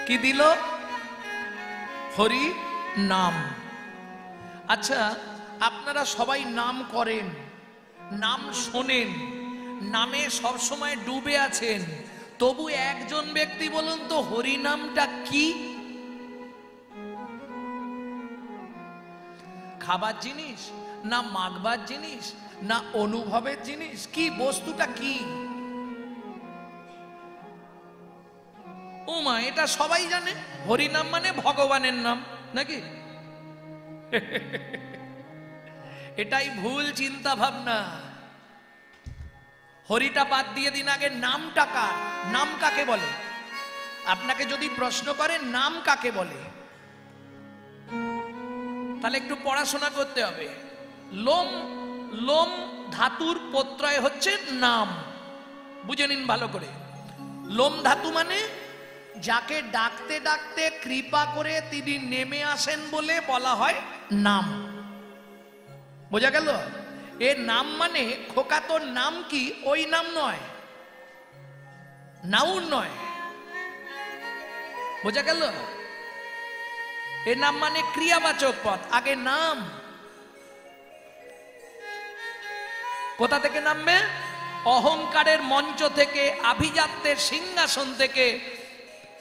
কি দিল? হরি নাম। আচ্ছা, আপনারা সবাই নাম করেন, নাম শোনেন, নামে সবসময় ডুবে আছেন, তবু একজন ব্যক্তি বলুন তো হরি নামটা কি? খাবার জিনিস, না মাগবার জিনিস, না অনুভবের জিনিস? কি বস্তুটা কি? ও মা, এটা সবাই জানে হরি নাম মানে ভগবানের নাম, নাকি? এটাই ভুল চিন্তা ভাবনা। হরিটা বাদ দিয়ে দিন, আগে নামটা কার? নাম কাকে বলে? আপনাকে যদি প্রশ্ন করে নাম কাকে বলে, তাহলে একটু পড়াশোনা করতে হবে। লোম, লোম ধাতুর প্রত্যয় হচ্ছে নাম, বুঝে নিন ভালো করে। লোম ধাতু মানে যাকে ডাকতে ডাকতে কৃপা করে তিনি নেমে আসেন বলে বলা হয় নাম। বোঝা গেল? এর নাম মানে খোকা তোর নাম কি, ওই নাম নয়, নাউন নয়। বোঝা গেল? এর নাম মানে ক্রিয়াবাচক পদ, আগে নাম। কোথা থেকে নামবে? অহংকারের মঞ্চ থেকে, আভিজাত্যের সিংহাসন থেকে,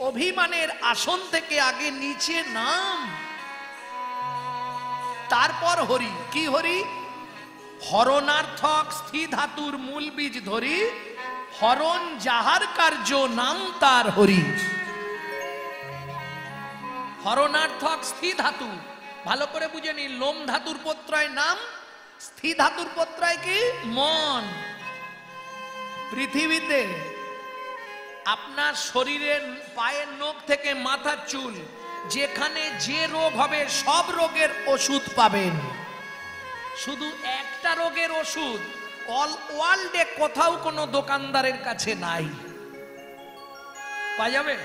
অভিমানের আসন থেকে আগে নিচে নাম, তারপর হরি। কি হরি? হরণার্থক স্থি ধাতুর মূল বীজ ধরি, হরণ যাহার কার্য নাম তার হরি। হরণার্থক স্থি ধাতু ভালো করে বুঝে নিন। লোম ধাতুর প্রত্যয় নাম, স্থি ধাতুর প্রত্যয় কি? মন। পৃথিবীতে আপনার শরীরের পায়ের নখ থেকে মাথার চুল, যেখানে যে রোগ হবে সব রোগের ওষুধ পাবেন। শুধু একটা রোগের ওষুধ অল ওয়ার্ল্ডে কোথাও কোনো দোকানদারের কাছে নাই, পাওয়া যাবে?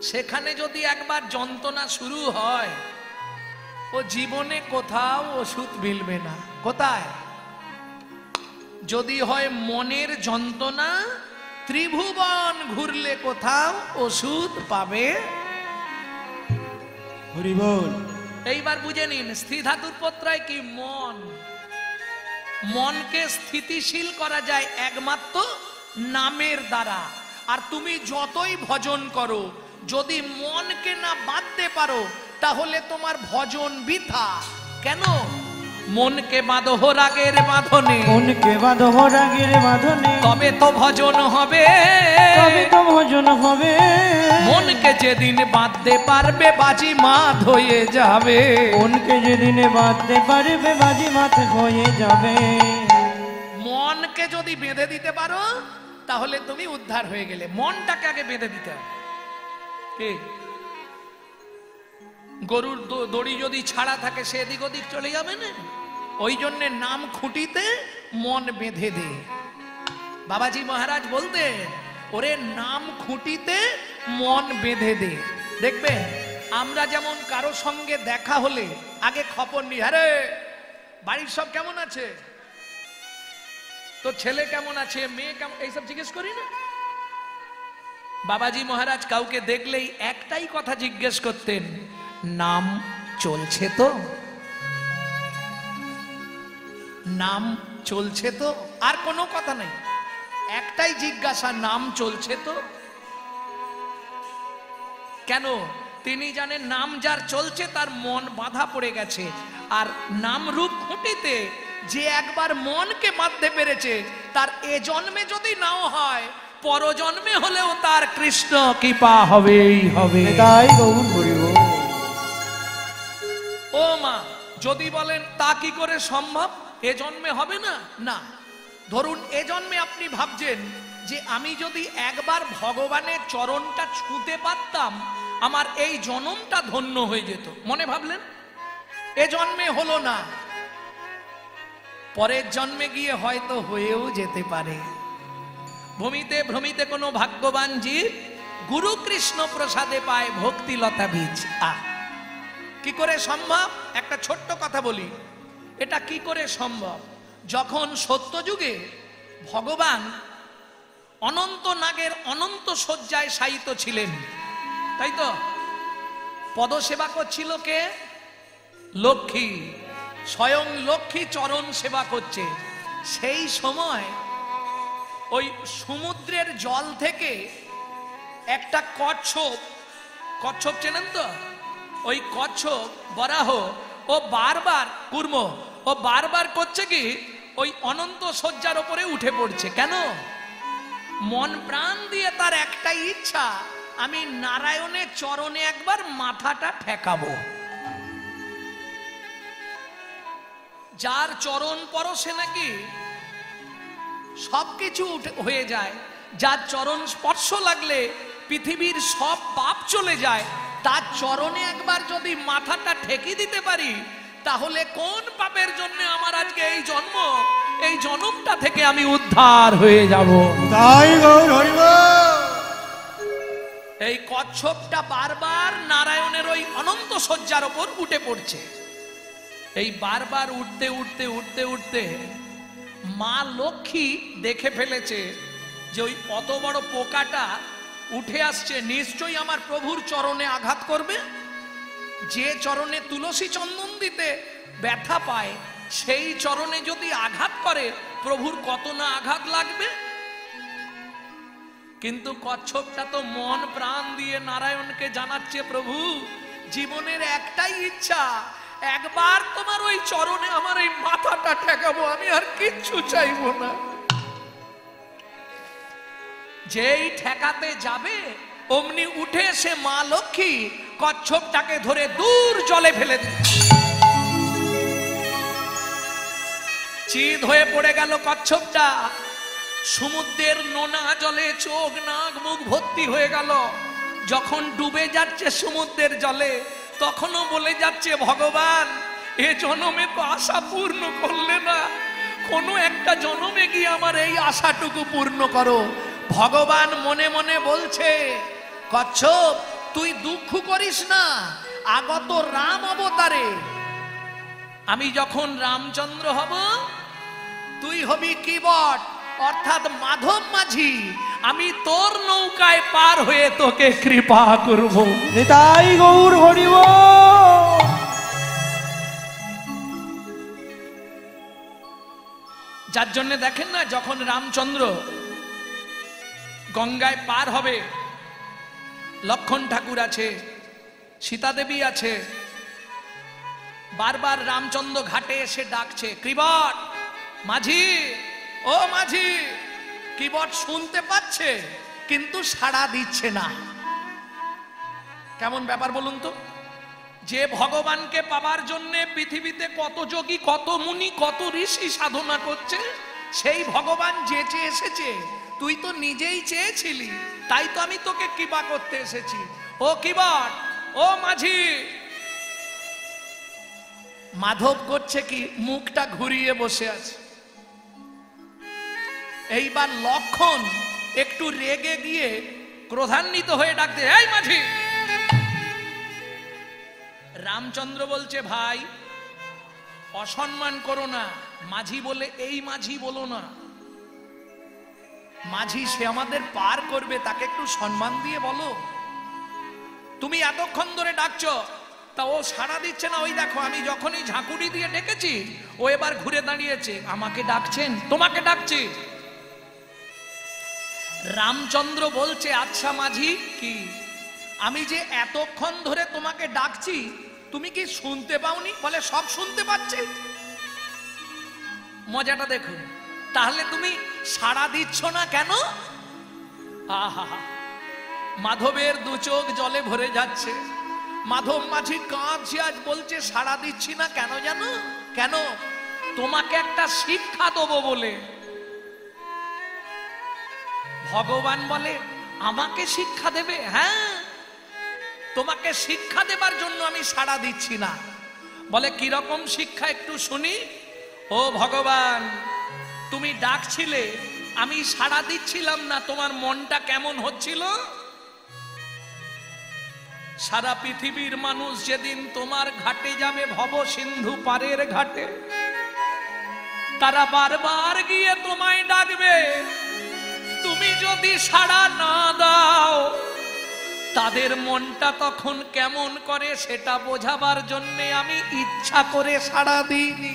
সেখানে যদি একবার যন্ত্রণা শুরু হয়, ও জীবনে কোথাও ওষুধ মিলবে না। কোথায়? যদি হয় মনের যন্ত্রণা, ত্রিভুবন ঘুরলে কোথাও ওষুধ পাবে। হরি বল। এইবার বুঝে নিন, স্থি ধাতুর প্রত্যয় কি? মন। মনকে স্থিতিশীল করা যায় একমাত্র নামের দ্বারা। আর তুমি যতই ভজন করো, যদি মনকে না বাঁধতে পারো, তাহলে তোমার ভজন বৃথা। কেন? মনকে বাঁধো রাগের বাঁধনে, মনকে বাঁধো রাগের বাঁধনে, তবে তো ভজন হবে, তবে তো ভজন হবে। মনকে যেদিন বাঁধতে পারবে বাজি মাত হয়ে যাবে। মনকে যেদিনে বাঁধতে পারবে বাজি মাত হয়ে যাবে। মনকে যদি বেঁধে দিতে পারো, তাহলে তুমি উদ্ধার হয়ে গেলে। মনটাকে আগে বেঁধে দিতে হবে। কি? গরুর দড়ি যদি ছাড়া থাকে, সে এদিক ওদিক চলে যাবে না। ওই জন্য নাম খুঁটিতে মন বেঁধে দে। বাবাজি মহারাজ বলতেন, ওরে নাম খুঁটিতে মন বেঁধে দে। দেখবে আমরা যেমন কারো সঙ্গে দেখা হলে আগে খবর নি, আরে বাড়ির সব কেমন আছে, তো ছেলে কেমন আছে, মেয়ে কেমন, এইসব জিজ্ঞেস করি না। বাবাজি মহারাজ কাউকে দেখলেই একটাই কথা জিজ্ঞেস করতেন, নাম চলছে তো? নাম চলছে তো? আর কোনো কথা নেই, একটাই জিজ্ঞাসা, নাম চলছে তো? কেন? তিনি জানেন নাম যার চলছে তার মন বাঁধা পড়ে গেছে। আর নাম রূপ খুঁটিতে যে একবার মনকে বাঁধতে পেরেছে, তার এ জন্মে যদি নাও হয়, পরজন্মে হলেও তার কৃষ্ণ কৃপা হবেই হবে। তাই গৌর হরি বল। ও মা, যদি বলেন তা কি করে সম্ভব, এ জন্মে হবে না? না। ধরুন এ জন্মে আপনি ভাবছেন যে আমি যদি একবার ভগবানের চরণটা ছুঁতে পারতাম, আমার এই জন্মটা ধন্য হয়ে যেত, মনে ভাবলেন। এ জন্মে হলো না, পরের জন্মে গিয়ে হয়তো হয়েও যেতে পারে। ভূমিতে ভ্রমিতে কোনো ভাগ্যবান জীব গুরু কৃষ্ণ প্রসাদে পায় ভক্তিলতা বীজ। কি করে সম্ভব? একটা ছোট্ট কথা বলি, এটা কি করে সম্ভব? যখন সত্যযুগে ভগবান অনন্ত নাগের অনন্ত শয্যায় শায়িত ছিলেন, তাই তো? পদসেবা করছিল কে? লক্ষ্মী, স্বয়ং লক্ষ্মী চরণ সেবা করছে। সেই সময় ওই সমুদ্রের জল থেকে একটা কচ্ছপ, কচ্ছপ চেনেন তো? ওই কচ্ছপ বরাহ ও বারবার কুর্ম, ও বারবার করছে কি ওই অনন্ত শয্যার উপরে উঠে পড়ছে। কেন? মন প্রাণ দিয়ে তার একটাই ইচ্ছা, আমি নারায়ণের চরণে একবার মাথাটা ঠেকাবো। যার চরণ পরশে নাকি সবকিছু হয়ে যায়, যার চরণ স্পর্শ লাগলে পৃথিবীর সব পাপ চলে যায়, তার চরণে একবার যদি মাথাটা ঠেকি দিতে পারি, তাহলে কোন পাপের জন্য আমার আজকে এই জন্ম, এই জন্মটা থেকে আমি উদ্ধার হয়ে যাব। তাই গৌর হরিব। এই কচ্ছপটা বারবার নারায়ণের ওই অনন্ত শয্যার ওপর উঠে পড়ছে। এই বারবার উঠতে উঠতে উঠতে উঠতে মা লক্ষ্মী দেখে ফেলেছে যে ওই অত বড় পোকাটা উঠে আসছে, নিশ্চয়ই আমার প্রভুর চরণে আঘাত করবে। যে চরণে তুলসী চন্দন দিতে ব্যথা পায়, সেই চরণে যদি আঘাত করে প্রভুর কত না আঘাত লাগবে। কিন্তু কচ্ছপটা তো মন প্রাণ দিয়ে নারায়ণকে জানাচ্ছে, প্রভু জীবনের একটাই ইচ্ছা, একবার তোমার ওই চরণে আমার এই মাথাটা ঠেকাবো, আমি আর কিচ্ছু চাইবো না। যেই ঠেকাতে যাবে অমনি উঠে এসে মা লক্ষ্মী কচ্ছপটাকে ধরে দূর জলে ফেলে দিল। চিত হয়ে পড়ে গেল কচ্ছপটা। সমুদ্রের নোনা জলে চোখ নাক মুখ ভর্তি হয়ে গেল। যখন ডুবে যাচ্ছে সমুদ্রের জলে, তখনও বলে যাচ্ছে, ভগবান এ জন্মে তো আশা পূর্ণ করলে না, কোনো একটা জন্মে গিয়ে আমার এই আশাটুকু পূর্ণ করো। ভগবান মনে মনে বলছে, কচ্ছপ তুই দুঃখ করিস না, আগত রাম অবতারে আমি যখন রামচন্দ্র হব, তুই হবি কিবট অর্থাৎ মাধব মাঝি, আমি তোর নৌকায় পার হয়ে তোকে কৃপা করব। তাই গৌর হরিব। যার জন্য দেখেন না, যখন রামচন্দ্র গঙ্গায় পার হবে, লক্ষণ ঠাকুর আছে, সীতা দেবী আছে, বারবার রামচন্দ্র ঘাটে এসে ডাকছে, কিবট মাঝি, ও মাঝি। কিবট শুনতে পাচ্ছে কিন্তু সাড়া দিচ্ছে না। কেমন ব্যাপার বলুন তো? যে ভগবানকে পাবার জন্য পৃথিবীতে কত যোগী, কত মুনি, কত ঋষি সাধনা করছে, সেই ভগবান যেচে এসেছে, তুই তো নিজেই চেয়েছিলি, তাই তো আমি তোকে কৃপা করতে এসেছি। ও কিবট, ও মাঝি। মাধব করছে কি, মুখটা ঘুরিয়ে বসে আছে। এইবার লক্ষণ একটু রেগে গিয়ে ক্রোধান্বিত হয়ে ডাকতে, এই মাঝি। রামচন্দ্র বলছে, ভাই অসম্মান করো না, মাঝি বলে এই মাঝি বলো না। মাঝি সে আমাদের পার করবে, তাকে একটু সম্মান দিয়ে বলো। তুমি এতক্ষণ ধরে ডাকছো, তা ও সাড়া দিচ্ছে না। ওই দেখো, আমি যখনই ঝাঁকুড়ি দিয়ে ডেকেছি, ও এবার ঘুরে দাঁড়িয়েছে। আমাকে ডাকছেন? তোমাকে ডাকছি। রামচন্দ্র বলছে, আচ্ছা মাঝি, কি আমি যে এতক্ষণ ধরে তোমাকে ডাকছি, তুমি কি শুনতে পাওনি? বলে, সব শুনতে পাচ্ছি। মজাটা দেখুন। তাহলে তুমি সাড়া দিচ্ছ না কেন? আহা, মাধবের দু চোখ জলে ভরে যাচ্ছে। মাধব মাঝি কাঁদছে, আজ বলছে সাড়া দিচ্ছি না কেন জানো? কেন? তোমাকে একটা শিক্ষা দেবো বলে। ভগবান বলে, আমাকে শিক্ষা দেবে? হ্যাঁ, তোমাকে শিক্ষা দেবার জন্য আমি সাড়া দিচ্ছি না। বলে, কিরকম শিক্ষা একটু শুনি। ও ভগবান, তুমি ডাকছিলে, আমি সাড়া দিচ্ছিলাম না, তোমার মনটা কেমন হচ্ছিল? সারা পৃথিবীর মানুষ যেদিন তোমার ঘাটে যাবে, ভব সিন্ধু পারের ঘাটে, তারা বারবার গিয়ে তোমায় ডাকবে, তুমি যদি সাড়া না দাও তাদের মনটা তখন কেমন করে সেটা বোঝাবার জন্য আমি ইচ্ছা করে সাড়া দিইনি।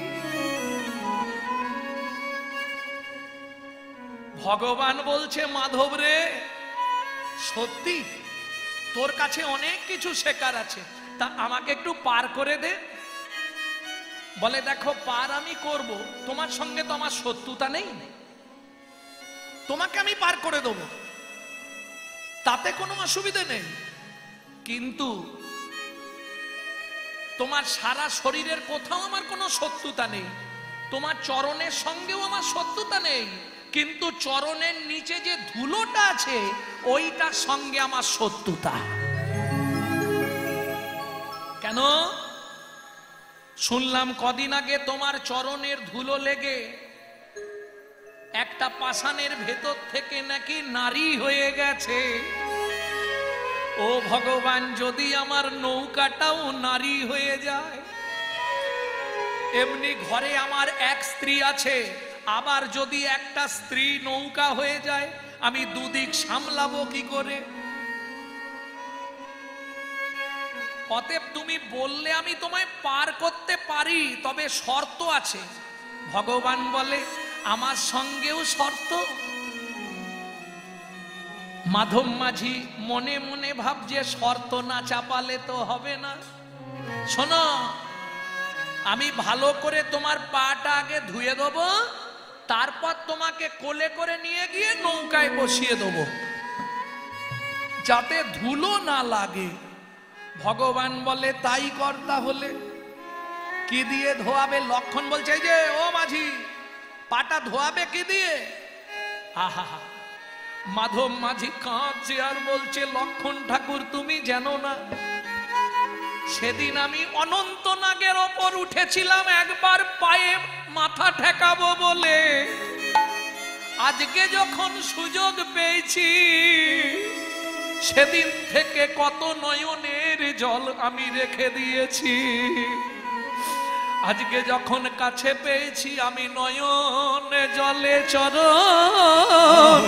ভগবান বলছে মাধব রে, সত্যি তোর কাছে অনেক কিছু শেখার আছে, তা আমাকে একটু পার করে দে। বলে দেখো পার আমি করব, তোমার সঙ্গে তো আমার শত্রুতা নেই, তোমাকে আমি পার করে দেব, তাতে কোনো অসুবিধা নেই, কিন্তু তোমার সারা শরীরের কোথাও আমার কোনো শত্রুতা নেই, তোমার চরণের সঙ্গেও আমার শত্রুতা নেই, কিন্তু চরণের নিচে যে ধুলোটা আছে ওইটার সঙ্গে আমার শত্রুতা। কেন? শুনলাম কদিন আগে তোমার চরণের ধুলো লেগে একটা পাষাণের ভেতর থেকে নাকি নারী হয়ে গেছে। ও ভগবান, যদি আমার নৌকাটাও নারী হয়ে যায়, এমনি ঘরে আমার এক স্ত্রী আছে, আবার যদি একটা স্ত্রী নৌকা হয়ে যায় আমি দুদিক সামলাবো কি করে? অতএব তুমি বললে আমি তোমায় পার করতে পারি, তবে শর্ত আছে। ভগবান বলে আমার সঙ্গেও শর্ত। মাধব মাঝি মনে মনে ভাবছে শর্ত না চাপালে তো হবে না। শোনো, আমি ভালো করে তোমার পাটা আগে ধুয়ে দেবো, তারপর তোমাকে কোলে করে নিয়ে গিয়ে নৌকায় বসিয়ে দেবো, যাতে ধুলো না লাগে। ভগবান বলে তাই কর তাহলে। কি দিয়ে ধোয়াবে? লক্ষণ বলছে এই যে ও মাঝি, পাটা ধোয়াবে কি দিয়ে? আহা, মাধব মাঝি কাঁদছে আর বলছে লক্ষণ ঠাকুর তুমি জানো না, সেদিন আমি অনন্ত নাগের ওপর উঠেছিলাম একবার পায়ে মাথা ঠেকাবো বলে, আজকে যখন সুযোগ পেয়েছি সেদিন থেকে কত নয়নের জল আমি রেখে দিয়েছি, আজকে যখন কাছে পেয়েছি আমি নয়নে জলে চরণ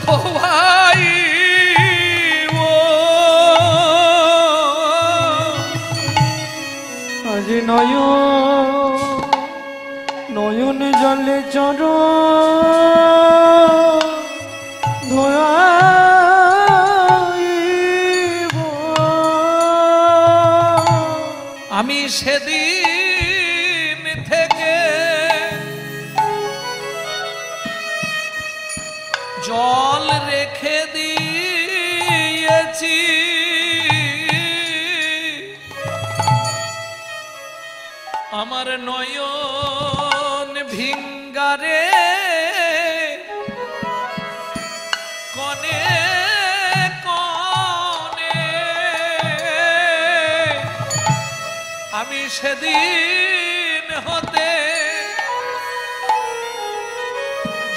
ধোয়াই। আজ নয়ন জলে চরণ ধোয়াইব। আমি সেদিন থেকে জল রেখে দিয়েছি, আমার নয়ন ভিঙ্গারে কনে কনে। আমি সেদিন হতে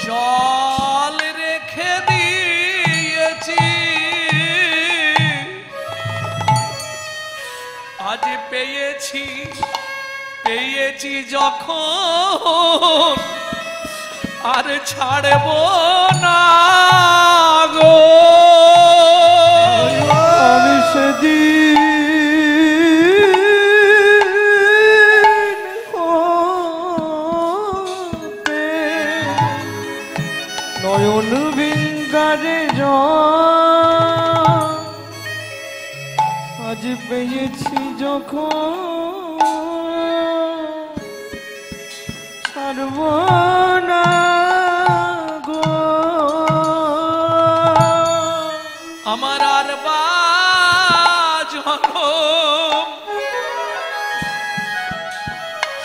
জল রেখে দিয়েছি, আজ পেয়েছি যখন আর ছাড়ব না গো। আমি সেদিন হতে নয়ন ভিঙ্গারে আজ পেয়েছি যখন ছাড়ব না গো। আমার আর জনম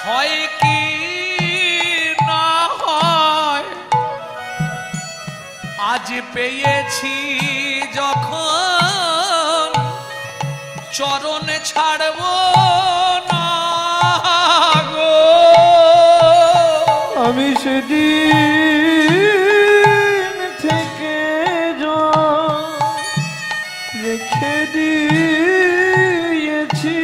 হয় কি না হয়, আজ পেয়েছি যখন চরণ ছাড়ব না গো। আমি সেদিন থেকে রেখে দিয়েছি,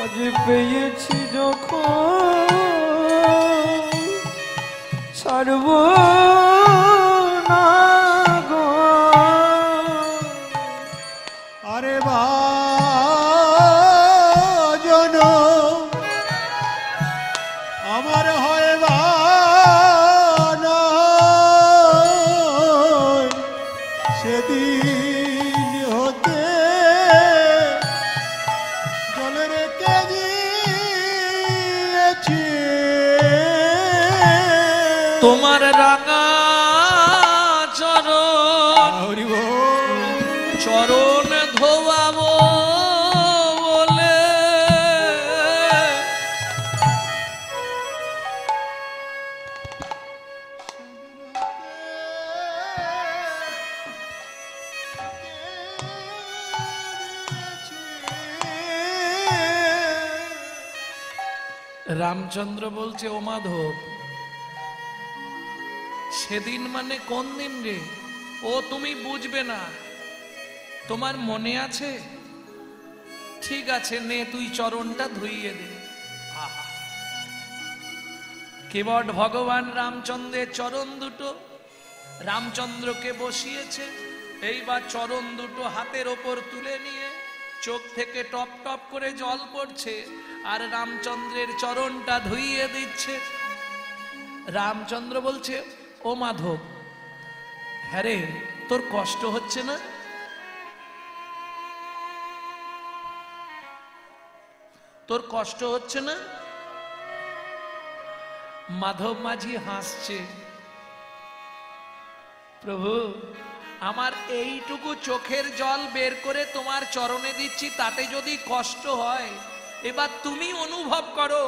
আজ পেয়েছি যখন না গো। আরে বাজন আমার হয় বানা সেদিন হতে জলে রেখে দিয়েছি তোমার রাঙা চরণ হরি বল। চরণ ধোয়াবো বলে রামচন্দ্র বলছে, ও মাধব, সেদিন মানে কোন দিন রে? ও তুমি বুঝবে না, তোমার মনে আছে? ঠিক আছে, নে তুই চরণটা ধুইয়ে দে। আহা! কেবট ভগবান রামচন্দ্রের চরণ দুটো রামচন্দ্রকে বসিয়েছে। এইবার চরণ দুটো হাতের ওপর তুলে নিয়ে চোখ থেকে টপ টপ করে জল পড়ছে, আর রামচন্দ্রের চরণটা ধুইয়ে দিচ্ছে। রামচন্দ্র বলছে, ও মাধব, হ্যাঁ রে, তোর কষ্ট হচ্ছে না? তোর কষ্ট হচ্ছে না? মাধব মাঝি হাসছে, প্রভু, আমার এইটুকু চোখের জল বের করে তোমার চরণে দিচ্ছি, তাতে যদি কষ্ট হয়, এবার তুমি অনুভব করো,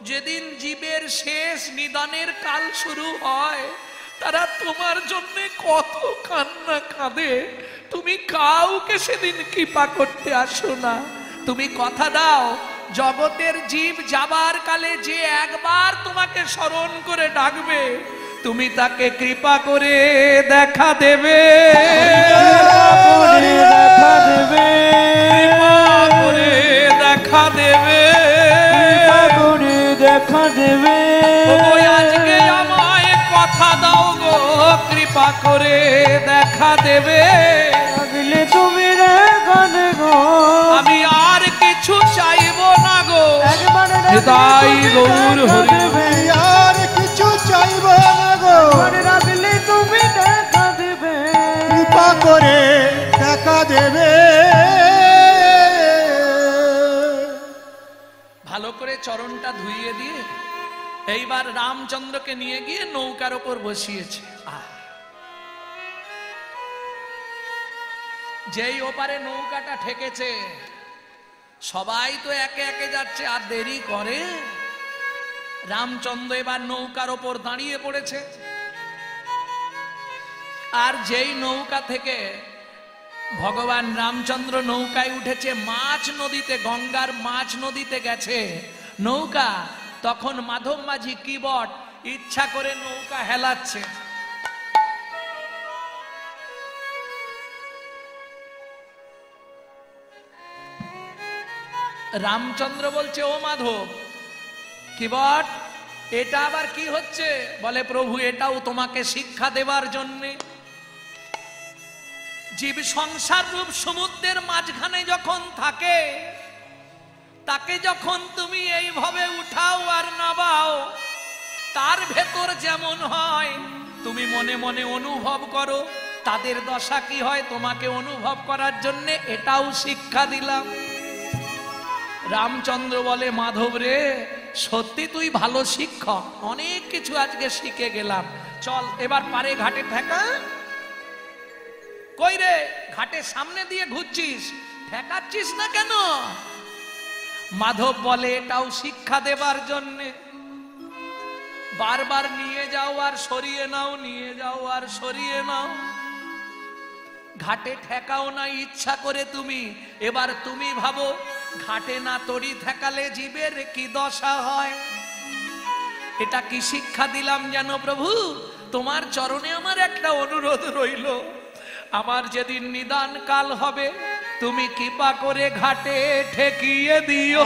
যেদিন জীবের শেষ নিদানের কাল শুরু হয়, তারা তোমার জন্য কত কান্না কাঁদে, তুমি কাউকে সেদিন কৃপা করতে আসো না। তুমি কথা দাও, জগতের জীব যাবার কালে যে একবার তোমাকে স্মরণ করে ডাকবে, তুমি তাকে কৃপা করে দেখা দেবে। দেখা দেবে, কৃপা করে দেখা দেবে, কৃপা করে দেখা দেবে। ওগো, আজকে আমায় কথা দাও গো, কৃপা করে দেখা দেবে। ডাকলে তুমি দেখা দেবো, আমি আর কিছু চাইবো না গো, একবার হৃদয় গৌর হরি। আমি আর কিছু চাইব না গো, ডাকলে তুমি দেখা দেবে। কৃপা করে দেখা দেবে। ভালো করে চরণটা ধুইয়ে দিয়ে এইবার রামচন্দ্রকে নিয়ে গিয়ে নৌকার ওপর বসিয়েছে। যেই ওপারে নৌকাটা ঠেকেছে, সবাই তো একে একে যাচ্ছে, আর দেরি করে। রামচন্দ্র এবার নৌকার ওপর দাঁড়িয়ে পড়েছে, আর যেই নৌকা থেকে ভগবান রামচন্দ্র নৌকায় উঠেছে, মাছ নদীতে, গঙ্গার মাছ নদীতে গেছে নৌকা, তখন মাধব মাঝি কিবট ইচ্ছা করে নৌকা হেলাচ্ছে। রামচন্দ্র বলছে, ও মাধব, কিবট, এটা আবার কি হচ্ছে? বলে, প্রভু, এটাও তোমাকে শিক্ষা দেবার জন্যে। জীব সংসার রূপ সমুদ্রের মাঝখানে যখন থাকে, তাকে যখন তুমি এইভাবে উঠাও আর নামাও, তার ভেতর যেমন হয় তুমি মনে মনে অনুভব করো, তাদের দশা কি হয় তোমাকে অনুভব করার জন্য এটাও শিক্ষা দিলাম। রামচন্দ্র বলে, মাধব রে, সত্যি তুই ভালো শিক্ষক, অনেক কিছু আজকে শিখে গেলাম, চল এবার পারে ঘাটে ঠেকা। কই রে, ঘাটের সামনে দিয়ে ঘুরছিস, ঠেকাচ্ছিস না কেন? মাধব বলে, এটাও শিক্ষা দেবার জন্যে। বারবার নিয়ে যাও আর সরিয়ে নাও, নিয়ে যাও আর সরিয়ে নাও, ঘাটে ঠেকাও না ইচ্ছা করে তুমি। এবার তুমি ভাবো, ঘাটে না তড়ি ঠেকালে জীবের কি দশা হয়। এটা কি শিক্ষা দিলাম জানো প্রভু? তোমার চরণে আমার একটা অনুরোধ রইল, আমার যেদিন নিদান কাল হবে, তুমি কৃপা করে ঘাটে ঠেকিয়ে দিও,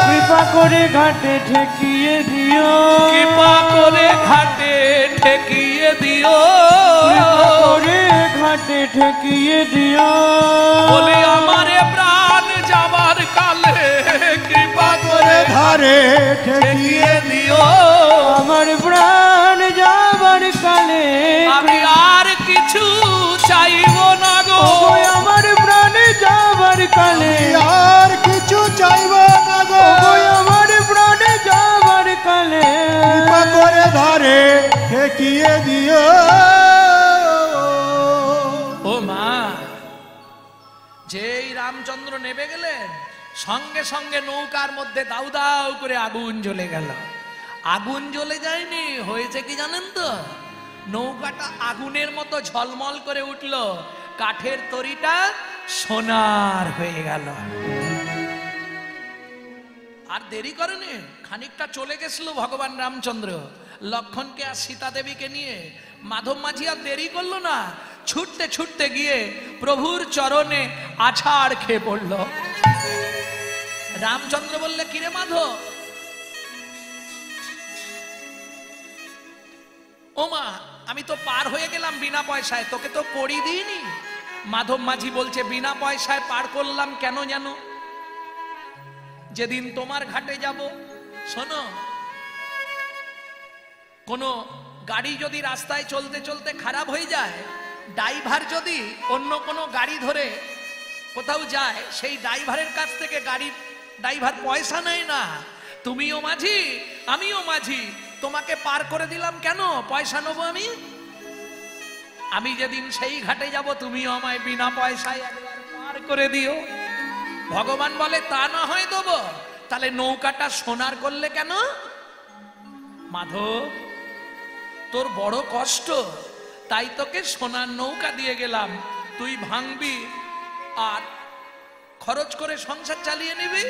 কৃপা করে ঘাটে ঠেকিয়ে দিও, কৃপা করে ঘাটে ঠেকিয়ে দিও, কৃপা করে ঘাটে ঠেকিয়ে দিও। বলে আমারে প্রাণ যাবার কালে কৃপা করে ধারে ঠেকিয়ে ঠেকিয়ে দিও। আমার প্রাণ যাবার কালে আমি আর কিছু চাইব না গো, ওগো আমার প্রাণ যাবার কালে, আর কিছু চাইব না গো, ওগো আমার প্রাণ যাবার কালে কৃপা করে ধারে ঠেকিয়ে দিও। ও মা, যেই রামচন্দ্র নেমে গেলেন সঙ্গে সঙ্গে নৌকার মধ্যে দাউ দাউ করে আগুন জ্বলে গেল। আগুন জ্বলে যায়নি, হয়েছে কি জানেন তো, নৌকাটা আগুনের মতো ঝলমল করে উঠল, কাঠের তরিটা সোনার হয়ে গেল। আর দেরি করেনি, খানিকটা চলে গেছিল ভগবান রামচন্দ্র লক্ষণকে আর সীতা দেবীকে নিয়ে। মাধব মাঝি আর দেরি করলো না, ছুটতে ছুটতে গিয়ে প্রভুর চরণে আছাড় খেয়ে পড়ল। রামচন্দ্র বললে, কিরে মাধব? ও মা, আমি তো পার হয়ে গেলাম বিনা পয়সায়, তোকে তো করি দিইনি। মাধব মাঝি বলছে, বিনা পয়সায় পার করলাম কেন জানো? যেদিন তোমার ঘাটে যাব, শোনো, কোনো গাড়ি যদি রাস্তায় চলতে চলতে খারাপ হয়ে যায়, ড্রাইভার যদি অন্য কোনো গাড়ি ধরে কোথাও যায়, সেই ড্রাইভারের কাছ থেকে ড্রাইভার পয়সা নেয় না। তুমিও মাঝি আমিও মাঝি, তোমাকে পার করে দিলাম কেন? পয়সা নেবো আমি? আমি যেদিন সেই ঘাটে যাব, তুমিও আমায় বিনা পয়সায় একবার পার করে দিও। ভগবান বলে, তা না হয় দেবো, তাহলে নৌকাটা সোনার করলে কেন? মাধব, তোর বড় কষ্ট, তাই তোকে সোনার নৌকা দিয়ে গেলাম, তুই ভাঙবি আর খরচ করে সংসার চালিয়ে নিবি।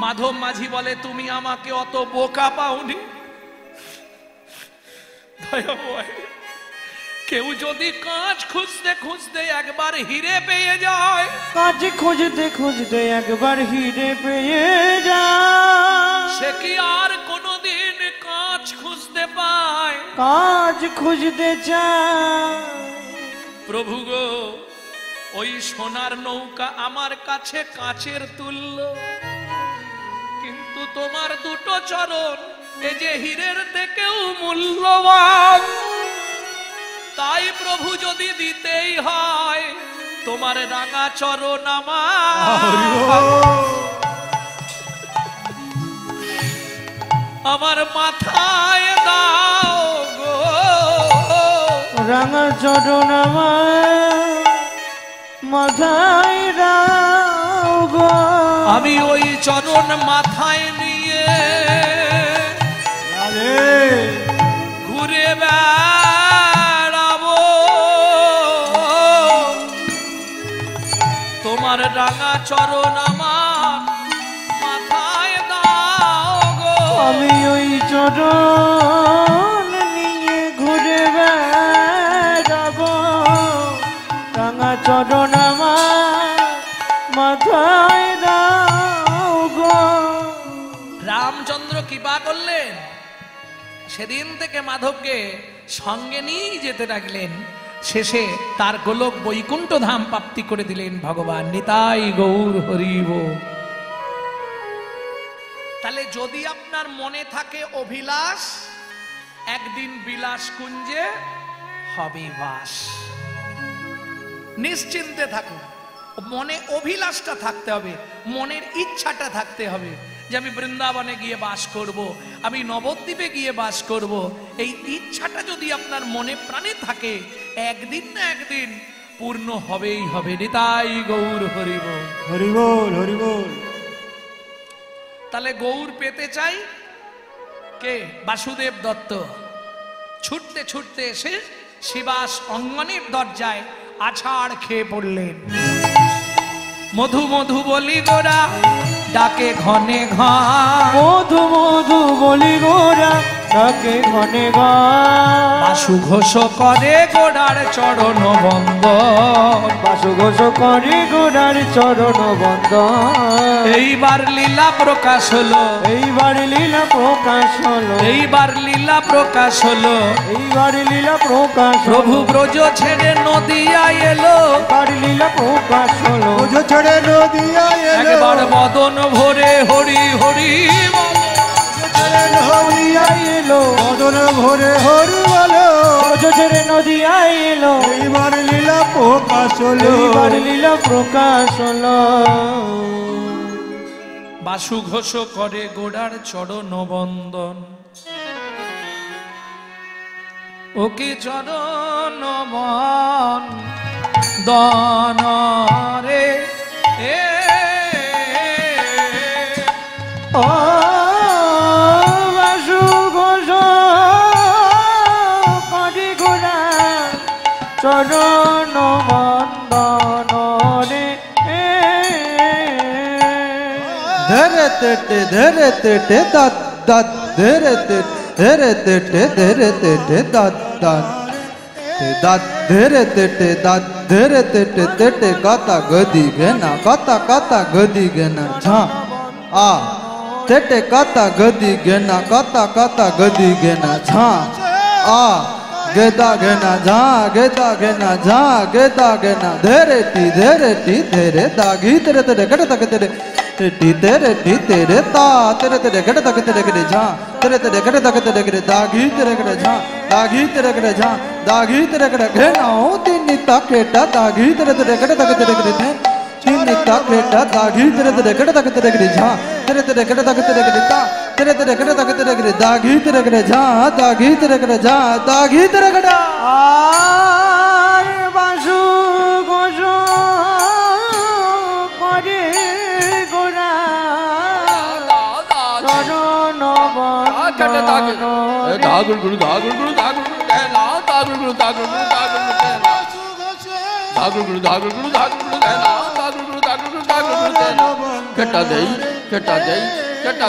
মাধব মাঝি বলে, তুমি আমাকে অত বোকা পাওনি। দয়াময়, কেউ যদি কাঁচ খুঁজতে খুঁজতে একবার হিরে পেয়ে যায়, কাজ খুঁজতে খুঁজতে একবার হিরে পেয়ে যায়, সে কি আর কোনোদিন কাঁচ খুঁজতে পায়? কাজ খুঁজতে চায়। প্রভু গো, ওই সোনার নৌকা আমার কাছে কাঁচের তুল্য, কিন্তু তোমার দুটো চরণ এ যে হীরের থেকেও মূল্যবান। তাই প্রভু যদি দিতেই হয়, তোমার রাঙা চরণ আমার মাথায় দাও গো, রাঙা চরণ আমার মাথায় দাও গো। আমি ওই চরণ মাথায় নিয়ে ঘুরে বেড়াবো, তোমার রাঙা চরণ আমার মাথায় দাও গো। আমি ওই চরণ নিয়ে ঘুরে বেড়াবো, রাঙা চরণ আমার মাথায় দাও গো। রামচন্দ্র কৃপা করলেন, সেদিন থেকে মাধবকে সঙ্গে নিয়ে যেতে লাগলেন। শেষে তার গোলক বৈকুণ্ঠ ধাম প্রাপ্তি করে দিলেন ভগবান। নিতাই গৌর হরিব। তাহলে যদি আপনার মনে থাকে অভিলাষ, একদিন বিলাস কুঞ্জে হবে বাস। নিশ্চিন্তে থাকুন, মনে অভিলাষটা থাকতে হবে, মনের ইচ্ছাটা থাকতে হবে যে আমি বৃন্দাবনে গিয়ে বাস করব, আমি নবদ্বীপে গিয়ে বাস করব। এই ইচ্ছাটা যদি আপনার মনে প্রাণে থাকে, একদিন না একদিন পূর্ণ হবেই হবে। নিতাই গৌর হরিবল। হরিবল হরিবল। তাহলে গৌর পেতে চাই কে? বাসুদেব দত্ত। ছুটতে ছুটতে এসে শিবাস অঙ্গনের দরজায় আছাড় খেয়ে পড়লেন। মধু মধু বলি গোরা ডাকে ঘনে ঘন, মধু মধু বলি গোরা তাকে ঘনে গা বাসু ঘোষ করে গোড়ার চরণ বন্দন বাসু ঘোষ করে গোড়ার চরণ বন্দন এইবার লীলা প্রকাশ হলো এইবার লীলা প্রকাশ হলো এইবার লীলা প্রকাশ হলো এইবার লীলা প্রকাশ প্রভু ব্রজ ছেড়ে নদিয়া এলো এইবার লীলা প্রকাশ হলো বুঝো ছেড়ে নদিয়া এলো একবার বদন ভরে হরি হরি বলে। ছেড়ে নদিয়া এলো বদন ভরে হরি বলো ব্রজ ছেড়ে নদিয়া এলো এইবার লীলা প্রকাশ হলো এইবার লীলা প্রকাশ হলো বাসু ঘোষ করে গোড়ার চরণ বন্দন ওকে চরণ বন্দন রে এ ও বাসু ঘোষ করে গোড়া চরণ বন্দন রে ধরে তেটে দাত দাত ধরে তেটে দাত দাত দাত ধরে তেটে তেটে কাতা গদি ঘেনা কাতা গদি ঘেনা ঝা আ তেটে কাতা গদি ঘেনা কাতা গদি ঘেনা ঝা আ গেদা ঘেনা ঝা গেদা ঘেনা ধরে টি ধরে দাগি তেরে গড় তক তেরে टी तेरे ता तेरे गड़ तक तेरे गड़े झा तेरे गड़ तक तेरे गड़े दागी तेरे गड़े झा दागी तेरे गड़े झा दागी तेरे गड़े घेनाओ तीन केटा दागी तेरे गड़ तक तेरे गड़े तीन केटा दागी तेरे गड़ तक तेरे गड़े झा तेरे गड़ तक तेरे गड़े ता तेरे गड़ तक तेरे गड़े दागी तेरे गड़े झा दागी तेरे गड़े झा दागी तेरे गड़ा আর বাসু ঘোষ করে গোড়া চরণ বন্দন দাগুল গুরু দাগুল গুরু দাগুল গুরু দেনা দাগুল গুরু দাগুল গুরু দাগুল গুরু দেনা দাগুল গুরু দাগুল গুরু দাগুল গুরু দেনা দাগুল গুরু দাগুল গুরু দাগুল গুরু দেনা কেটা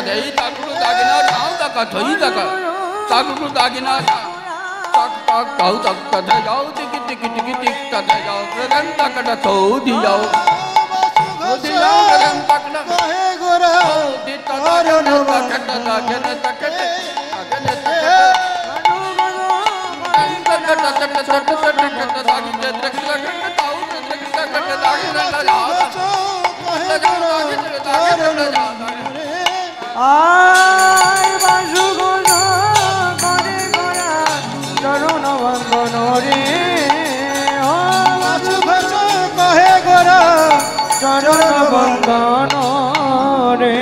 দেই দাগুল গুরু দাগিনা নাও দাকা থই দাকা দাগুল গুরু দাগিনা tak tak tau tak tak যাও টিকি টিকি টিকি টিক tak যাও রেন টাকাটা তো দিও দিও রেন টাকনা কহে গোরা দিতা চরণ কেটা দাগেনে তাকেতে আগেনে আর বাসু ঘোষ করে গোড়া চরণ বন্দন রে ও বাসু ঘোষ কহে গোরা চরণ বন্দন রে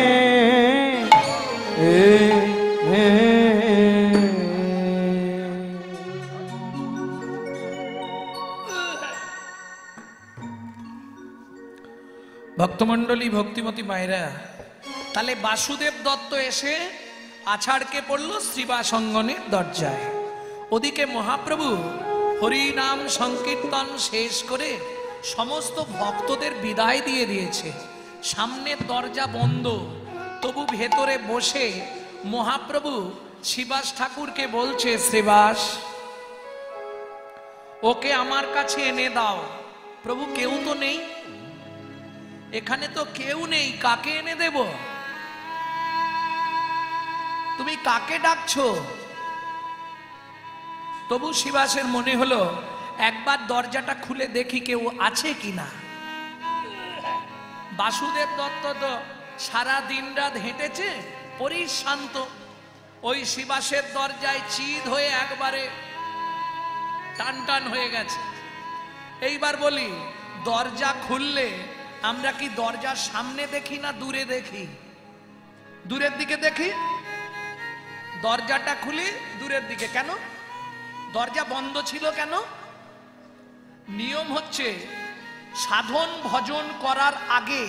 ভক্তমণ্ডলী ভক্তিমতী মায়েরা তাহলে বাসুদেব দত্ত এসে আছাড়কে পড়ল শ্রীবাস অঙ্গনের দরজায় ওদিকে মহাপ্রভু হরি নাম সংকীর্তন শেষ করে সমস্ত ভক্তদের বিদায় দিয়ে দিয়েছে সামনের দরজা বন্ধ তবু ভেতরে বসে মহাপ্রভু শ্রীবাস ঠাকুরকে বলছে শ্রীবাস ওকে আমার কাছে এনে দাও প্রভু কেউ তো নেই এখানে তো কেউ নেই কাকে এনে দেব তুমি কাকে ডাকছো তবু শ্রীবাসের মনে হলো একবার দরজাটা খুলে দেখি কেউ আছে কিনা বাসুদেব দত্ত তো সারা দিন রাত হেঁটেছে পরিশান্ত ওই শ্রীবাসের দরজায় চিদ হয়ে একবারে টান টান হয়ে গেছে এইবার বলি দরজা খুললে আমরা কি দরজার সামনে দেখি না দূরে দেখি দূরের দিকে দেখি দরজাটা খুলি দূরের দিকে কেন দরজা বন্ধ ছিল কেন নিয়ম হচ্ছে সাধন ভজন করার আগে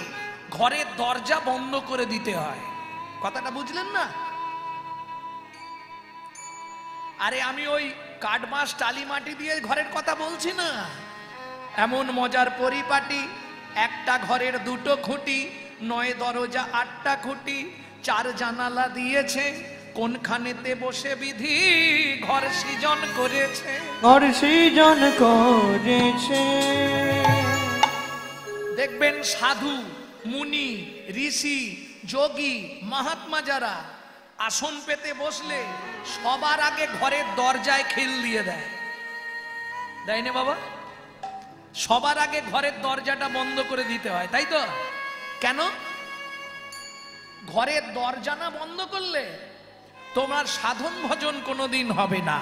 ঘরের দরজা বন্ধ করে দিতে হয় কথাটা বুঝলেন না আরে আমি ওই কাঠবাঁশ টালি মাটি দিয়ে ঘরের কথা বলছি না এমন মজার পরিপাটি একটা ঘরের দুটো খুঁটি 9 দরজা 8টা খুঁটি 4 জানালা দিয়েছে কোনখানেতে বসে বিধি ঘর সৃজন করেছে। ঘর সৃজন করেছে। দেখবেন সাধু মুনি ঋষি যোগী মহাত্মা যারা আসন পেতে বসলে সবার আগে ঘরের দরজায় খিল দিয়ে দেয়, দেয় না বাবা? সবার আগে ঘরের দরজাটা বন্ধ করে দিতে হয়, তাই তো? কেন? ঘরের দরজা না বন্ধ করলে তোমার সাধন ভজন কোনোদিন হবে না।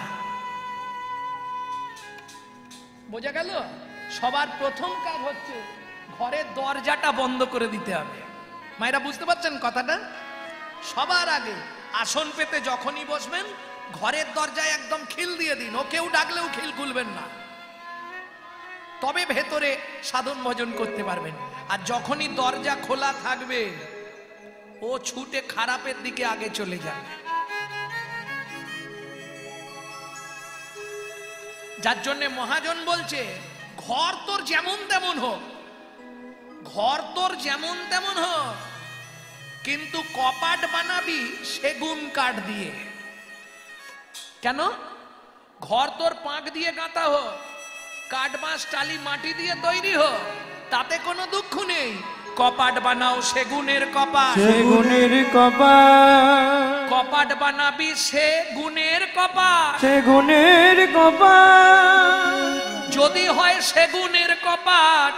বোঝা গেল? সবার প্রথম কাজ হচ্ছে ঘরের দরজাটা বন্ধ করে দিতে হবে। মায়েরা বুঝতে পারছেন কথাটা? সবার আগে আসন পেতে যখনই বসবেন ঘরের দরজায় একদম খিল দিয়ে দিন। ও কেউ ডাকলেও খিল খুলবেন না, তবে ভেতরে সাধন ভজন করতে পারবেন। আর যখনই দরজা খোলা থাকবে ও ছুটে খারাপের দিকে আগে চলে যাবে। যার জন্য মহাজন বলছে ঘর তোর যেমন তেমন হোক, ঘর তোর যেমন তেমন হোক, কিন্তু কপাট বানাবি সেগুন কাঠ দিয়ে। কেন? ঘর তোর পাঁক দিয়ে গাঁথা হোক, কাঠ বাঁশ টালি মাটি দিয়ে তৈরি হোক, তাতে কোনো দুঃখ নেই। কপাট বানাও সেগুনের কপাট, সেগুনের কপাট, কপাট বানাবি সেগুনের কপাট। সেগুনের কপাট, যদি হয় সেগুনের কপাট,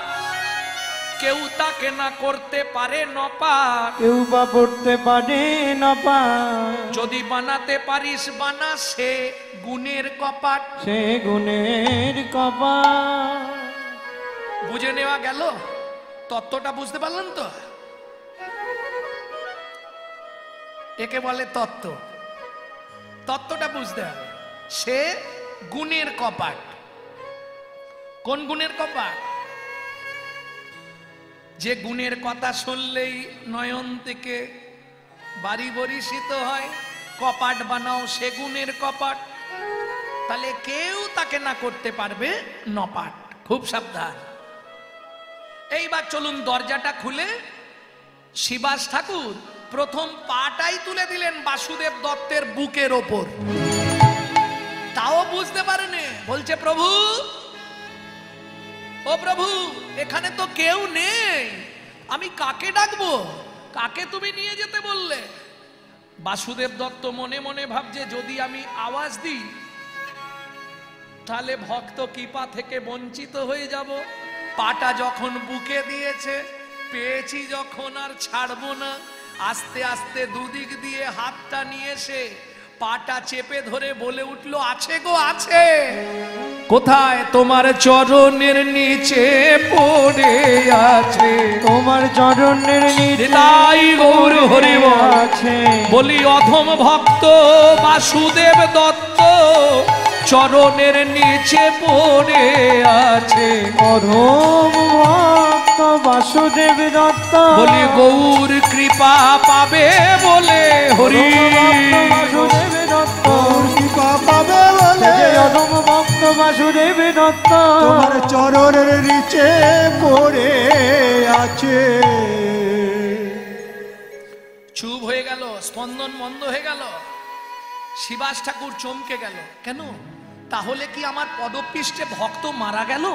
কেউ তাকে না করতে পারে নপাট। কেউ বা পড়তে পারে না পাট। যদি বানাতে পারিস বানা সে গুণের কপাট। সেগুনের কপাট। বুঝে নেওয়া গেল? তত্ত্বটা বুঝতে পারলেন তো? একে বলে তত্ত্ব। তত্ত্বটা বুঝতে হবে। সে গুণের কপাট। কোন গুণের কপাট? যে গুণের কথা শুনলেই নয়ন থেকে বাড়ি বরিশিত হয়। কপাট বানাও সেগুনের কপাট, তাহলে কেউ তাকে না করতে পারবে নপাট। খুব সাবধান। এইবার চলুন দরজাটা খুলে শিবাস ঠাকুর প্রথম পাটাই তুলে দিলেন বাসুদেব দত্তের বুকের ওপর। তাও বুঝতে পারেনি। বলছে প্রভু, ও প্রভু, এখানে তো কেউ নেই, আমি কাকে ডাকবো? কাকে তুমি নিয়ে যেতে বললে? বাসুদেব দত্ত মনে মনে ভাবছে যদি আমি আওয়াজ দিই তাহলে ভক্ত কৃপা থেকে বঞ্চিত হয়ে যাব। পাটা যখন বুকে দিয়েছে, পেয়েছি যখন আর ছাড়বো না। আস্তে আস্তে দুদিক দিয়ে হাতটা নিয়ে এসে পাটা চেপে ধরে বলে উঠলো, আছে গো আছে। কোথায়? তোমার চরণের নিচে পড়ে আছে। তোমার চরণের নিচে তাই গৌর হরি বল। আছে। বলি অধম ভক্ত বাসুদেব দত্ত চরণের নিচে পড়ে আছে। অধম ভক্ত বাসুদেব দত্ত। বলি গৌর কৃপা পাবে বলে হরি। বাসুদেব দত্ত কৃপা পাবে বলে অধম ভক্ত বাসুদেব দত্ত তোমার চরণের নিচে পড়ে আছে। চুপ হয়ে গেল, স্পন্দন বন্ধ হয়ে গেল। শিবাস ঠাকুর চমকে গেল। কেন? তাহলে কি আমার পদপৃষ্ঠে ভক্ত মারা গেল?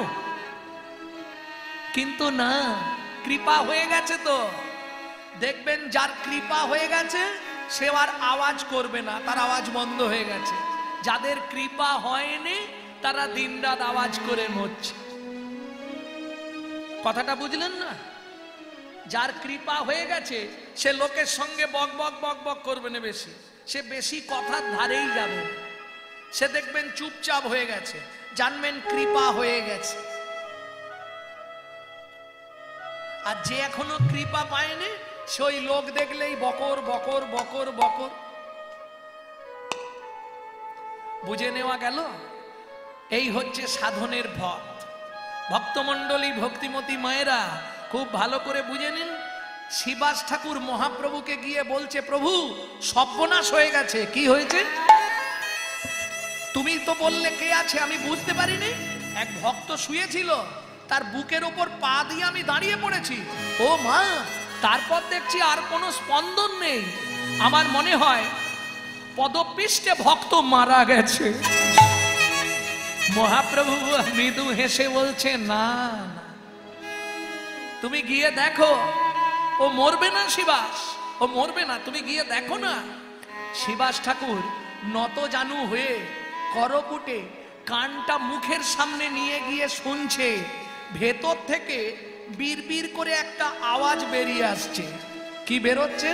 কিন্তু না, কৃপা হয়ে গেছে তো। দেখবেন যার কৃপা হয়ে গেছে সে আর আওয়াজ করবে না, তার আওয়াজ বন্ধ হয়ে গেছে। যাদের কৃপা হয়নি তারা দিনরাত আওয়াজ করে মরছে। কথাটা বুঝলেন না? যার কৃপা হয়ে গেছে সে লোকের সঙ্গে বক বক বক বক করবে না বেশি, সে বেশি কথার ধারেই যাবে। সে দেখবেন চুপচাপ হয়ে গেছে, জানবেন কৃপা হয়ে গেছে। আর যে এখনো কৃপা পায়নি সেই লোক দেখলেই বকর বকর বকর বকর। বুঝে নেওয়া গেল? এই হচ্ছে সাধনের ভক্ত। ভক্তমণ্ডলী, ভক্তিমতী মায়েরা খুব ভালো করে বুঝে নিন। শিবাস ঠাকুর মহাপ্রভুকে গিয়ে বলছে, প্রভু সর্বনাশ হয়ে গেছে। কি হয়েছে? তুমি তো বললে কে আছে, আমি বুঝতে পারিনি। এক ভক্ত শুয়েছিল, তার বুকের ওপর পা দিয়ে আমি দাঁড়িয়ে পড়েছি। ও মা, তারপর দেখছি আর কোনো স্পন্দন নেই। আমার মনে হয় পদপৃষ্ঠে ভক্ত মারা গেছে। মহাপ্রভু মৃদু হেসে বলছে, না না, তুমি গিয়ে দেখো, ও মরবে না শিবাস, ও মরবে না, তুমি গিয়ে দেখো না। শিবাস ঠাকুর নত জানু হয়ে করপুটে কানটা মুখের সামনে নিয়ে গিয়ে শুনছে, ভেতর থেকে বিড়বিড় করে একটা আওয়াজ বেরিয়ে আসছে। কি বেরোচ্ছে?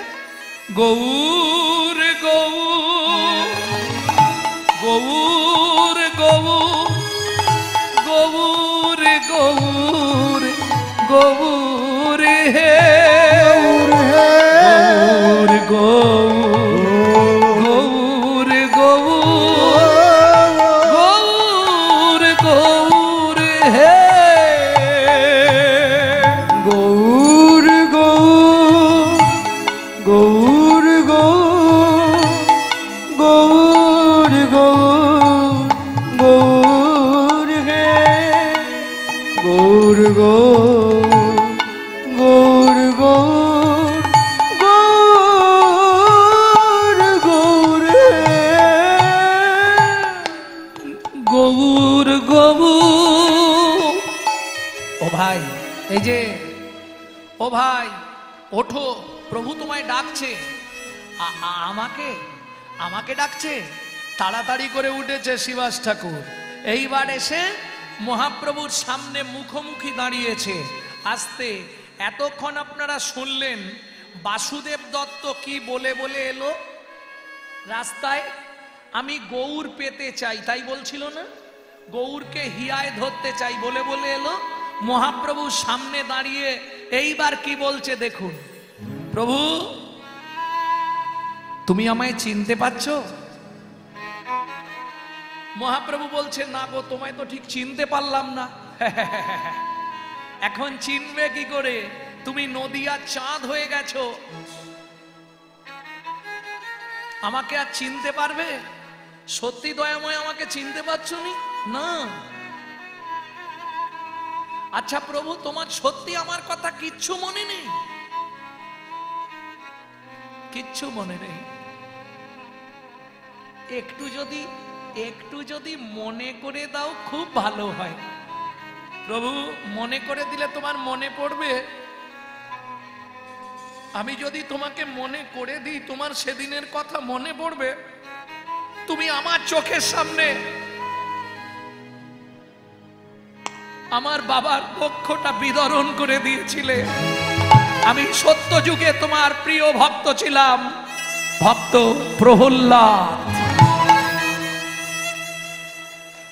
গৌর গৌর গৌর গৌর গৌর গৌর গৌর হে গৌর গৌর গৌর গৌর গৌর হে গৌর গৌর গৌর গৌর গৌর গৌর হে গৌর গৌর গৌর গৌর গৌর গৌর হে গৌর গৌর। ও ভাই, এই যে, ও ভাই ওঠো, প্রভু তোমায় ডাকছে। আমাকে আমাকে ডাকছে? তাড়াতাড়ি করে উঠেছে শিবাস ঠাকুর। এইবার এসে মহাপ্রভুর সামনে মুখোমুখি দাঁড়িয়েছে। আস্তে, এতক্ষণ আপনারা শুনলেন বাসুদেব দত্ত কি বলে বলে এলো রাস্তায়, আমি গৌর পেতে চাই, তাই বলছিল না? গৌরকে হিয়ায় ধরতে চাই বলে বলে এলো। মহাপ্রভুর সামনে দাঁড়িয়ে এইবার কি বলছে দেখুন। প্রভু, তুমি আমায় চিনতে পারছো? মহাপ্রভু বলছে, না গো, তোমায় তো ঠিক চিনতে পারলাম না। এখন চিনবে কি করে? তুমি নদিয়ার চাঁদ হয়ে গেছো, আমাকে আর চিনতে পারবে? সত্যি দয়াময়, আমাকে চিনতে পারছো না? আচ্ছা প্রভু, তোমার সত্যি আমার কথা কিচ্ছু মনে নেই? কিচ্ছু মনে নেই। একটু যদি মনে করে দাও খুব ভালো হয়। প্রভু, মনে করে দিলে তোমার মনে পড়বে। আমি যদি তোমাকে মনে করে দিই, তোমার সেদিনের কথা মনে পড়বে। তুমি আমার চোখের সামনে আমার বাবার পক্ষটা বিতরণ করে দিয়েছিলে। আমি সত্য যুগে তোমার প্রিয় ভক্ত ছিলাম, ভক্ত প্রহ্লাদ।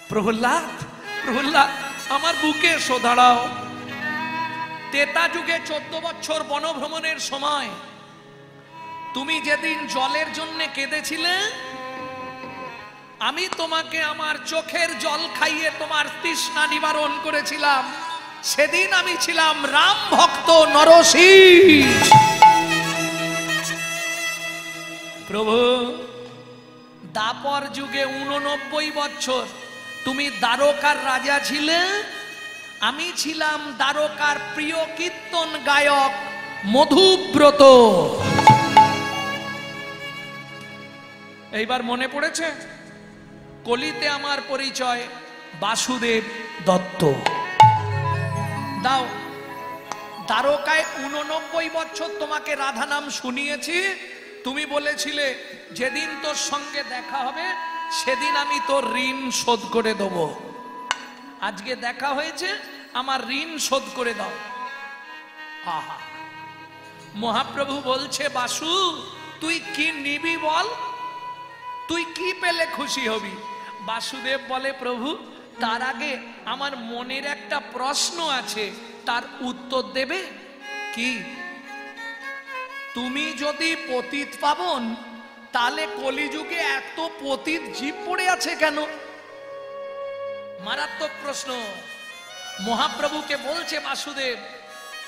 প্রহ্লাদ, প্রহ্লাদ, আমার বুকে এসো, দাঁড়াও। তেতা যুগে 14 বছর বনভ্রমণের সময় তুমি যেদিন জলের জন্য কেঁদেছিলে, আমি তোমাকে আমার চোখের জল খাইয়ে তোমার তৃষ্ণা নিবারণ করেছিলাম। সেদিন আমি ছিলাম রাম ভক্ত নরসিংহ। প্রভু, দাপর যুগে 89 বছর তুমি দ্বারকার রাজা ছিলে, আমি ছিলাম দ্বারকার প্রিয় কীর্তন গায়ক মধুব্রত। এইবার মনে পড়েছে? কলিতে আমার পরিচয় বাসুদেব দত্ত। দাও, দ্বারকায় 89 বছর তোমাকে রাধা নাম শুনিয়েছি। তুমি বলেছিলে যেদিন তোর সঙ্গে দেখা হবে সেদিন আমি তোর ঋণ শোধ করে দেব। আজকে দেখা হয়েছে, আমার ঋণ শোধ করে দাও। আহা, মহাপ্রভু বলছে, বাসু তুই কি নিবি বল, তুই কি পেলে খুশি হবি? বাসুদেব বলে, প্রভু তার আগে আমার মনের একটা প্রশ্ন আছে, তার উত্তর দেবে কি? তুমি যদি পতিত পাবন, তাহলে কলিযুগে এত পতিত জীব পড়ে আছে কেন? মারাত্মক প্রশ্ন। মহাপ্রভুকে বলছে বাসুদেব,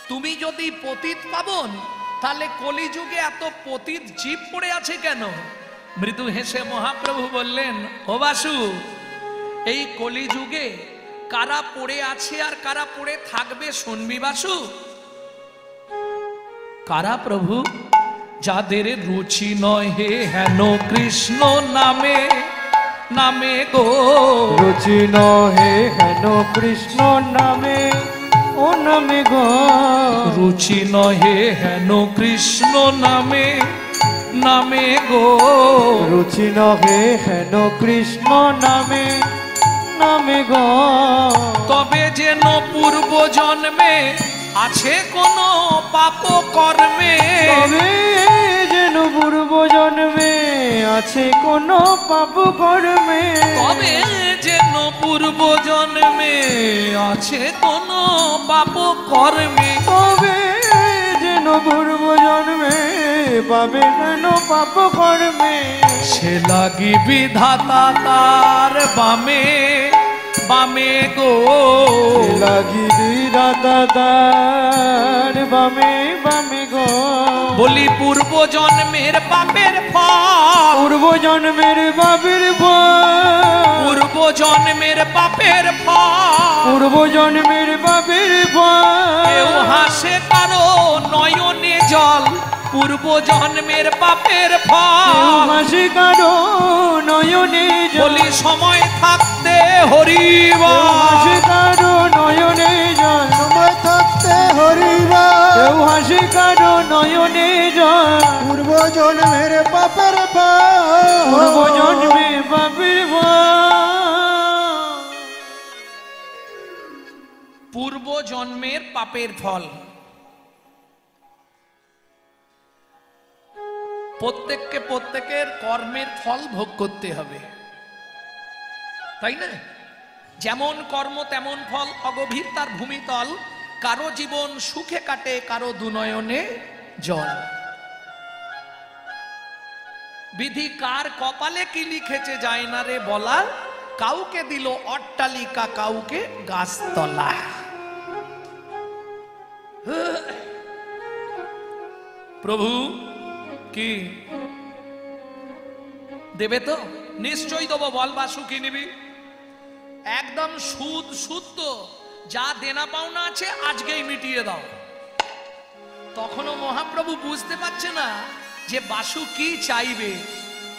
তুমি যদি পতিত পাবন, তাহলে কলিযুগে এত পতিত জীব পড়ে আছে কেন? মৃদু হেসে মহাপ্রভু বললেন, ও বাসু, এই কলিযুগে কারা পড়ে আছে আর কারা পড়ে থাকবে শুনবি বাসু। কারা প্রভু? যাদের রুচি নহে হেন কৃষ্ণ নামে নামে গো, রুচি নহে হেন কৃষ্ণ নামে ও নামে গো, রুচি নহে হেন কৃষ্ণ নামে নামে গো, রুচি নহে হেন কৃষ্ণ নামে নামে গো। তবে যেন পূর্ব জন্মে আছে কোন পাপ কর্মে, তবে যেন পূর্ব জন্মে আছে কোন পাপ কর্মে, তবে যেন পূর্ব জন্মে আছে কোন পাপ কর্মে, তবে যেন পূর্ব জন্মে পাবে কেন পাপ কর্মে, সে লাগি বিধাতা তার বামে বামে গো, লাগি বিধাতা তার বামে বামে গো। বলি পূর্ব জন্মের পাপের ফল, পূর্ব জন্মের পাপের ফল, পূর্ব জন্মের পাপের ফল, পূর্ব জন্মের পাপের কেউ ফল, হাসে কারো নয়নে জল, পূর্ব জন্মের পাপের কেউ ফল। হাসি কারো নয়নে জল, বলি সময় থাকতে হরিবা, কেউ হাসি কারো নয়নে জল, সময় থাকতে হরিবা, কেউ হাসি কারো নয়নে জল, পূর্ব জন্মের পাপের ফল, পূর্ব জন্মে পাপের ফল, পূর্ব জন্মের পাপের ফল। প্রত্যেককে প্রত্যেকের কর্মের ফল ভোগ করতে হবে, তাই না? যেমন কর্ম তেমন ফল, অগভীর তার ভূমিতল, কারো জীবন সুখে কাটে কারো দুনয়নে জল। বিধি কার কপালে কি লিখেছে যায় না রে বলা, কাউকে দিল অট্টালিকা কাউকে গাছতলা। প্রভু কি দেবে তো? নিশ্চয়ই দেবো, বল বাসু কি নিবি? একদম সুদ শুদ্ধ, যা দেনা পাওনা আছে আজকেই মিটিয়ে দাও। তখনও মহাপ্রভু বুঝতে পারছে না যে বাসু কি চাইবে।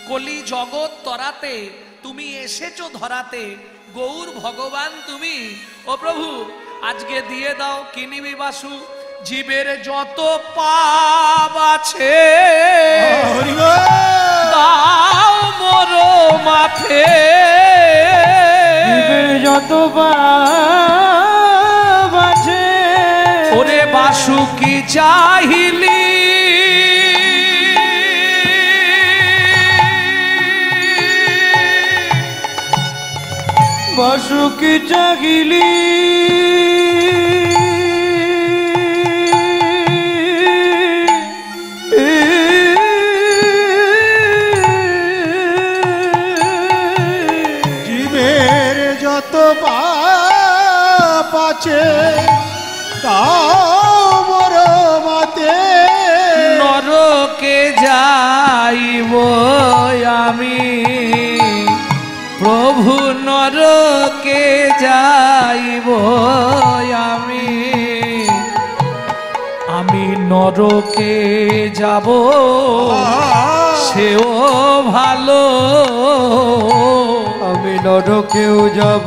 কলি জগৎ তরাতে তুমি এসেছো ধরাতে, গৌর ভগবান তুমি। ও প্রভু আজকে দিয়ে দাও, কি নিবি বাসু? জীবের যত পাপ আছে হরিবা, দাও মোর মাফে, জীবের যত পাপ আছে, ওরে বাসু কি চাহিলি? বাসু কি চাহিলি? জীবের যত পাপ আছে তাও মোর মাতে, নরকে যাইব আমি প্রভু, নরকে যাইব আমি, আমি নরকে যাব সেও ভালো, আমি নরকেও যাব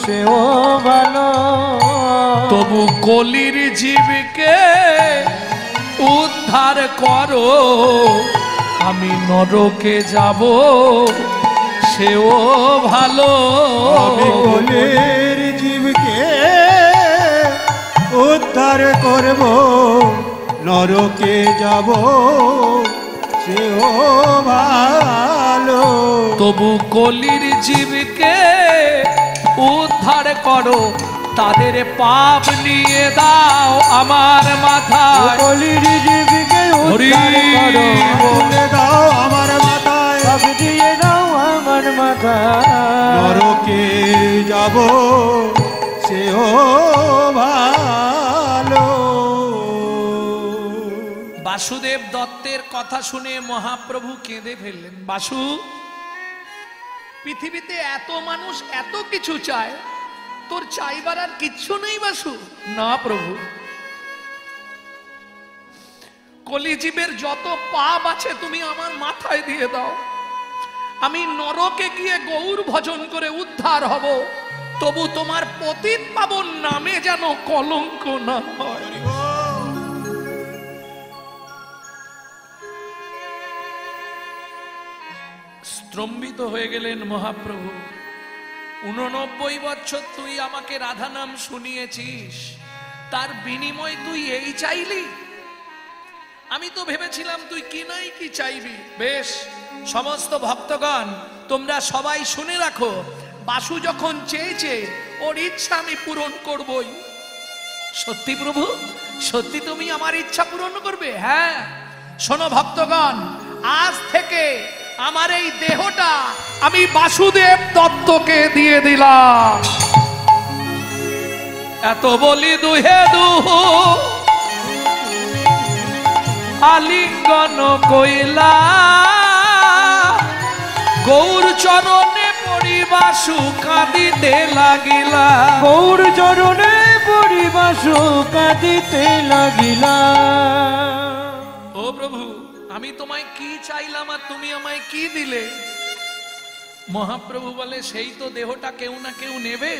সেও ভালো, তবু কলির জীবকে উদ্ধার করো, আমি নরকে যাব সেও ভালো, আমি কলির জীবকে উদ্ধার করব, নরকে যাব সেও ভালো, তবু কলির জীবকে উদ্ধার করো, তাদের পাপ নিয়ে দাও আমার মাথায়, কলির জীবকে উদ্ধার করো, তুলে দাও আমার মাথায়, পাপ দিয়ে দাও আমার মাথায়, নরকে যাব সেও ভালো। বাসুদেব দত্তের কথা শুনে মহাপ্রভু কেঁদে ফেললেন। বাসু, পৃথিবীতে এত মানুষ এত কিছু চায়, তোর চাইবার আর কিচ্ছু নেই বাসু? না প্রভু, কলিজীবের যত পাপ আছে তুমি আমার মাথায় দিয়ে দাও, আমি নরকে গিয়ে গৌর ভজন করে উদ্ধার হব, তবু তোমার পতিত পাবন নামে যেন কলঙ্ক না হয়। স্তম্ভিত হয়ে গেলেন মহাপ্রভু। 89 বছর তুই আমাকে রাধা নাম শুনিয়েছিস, তার বিনিময় তুই এই চাইলি? আমি তো ভেবেছিলাম তুই কি নাই কি চাইবি। বেশ, সমস্ত ভক্তগণ তোমরা সবাই শুনে রাখো, বাসু যখন চেয়েছে ওর ইচ্ছা আমি পূরণ করবই। সত্যি প্রভু, সত্যি তুমি আমার ইচ্ছা পূরণ করবে? হ্যাঁ। শোনো ভক্তগণ, আজ থেকে আমার এই দেহটা আমি বাসুদেব দত্তকে দিয়ে দিলাম। এত বলি দুহে দুহু আলিঙ্গন কইলা, গৌর চরণে পড়ি বাসু কাঁদিতে লাগিলা। গৌর চরণে পড়ি বাসু কাঁদিতে লাগিলা। ও প্রভু, আমি তোমায় কি চাইলাম আর তুমি আমায় কি দিলে? মহাপ্রভু বলে, সেই তো দেহটা কেউ না কেউ নেবে,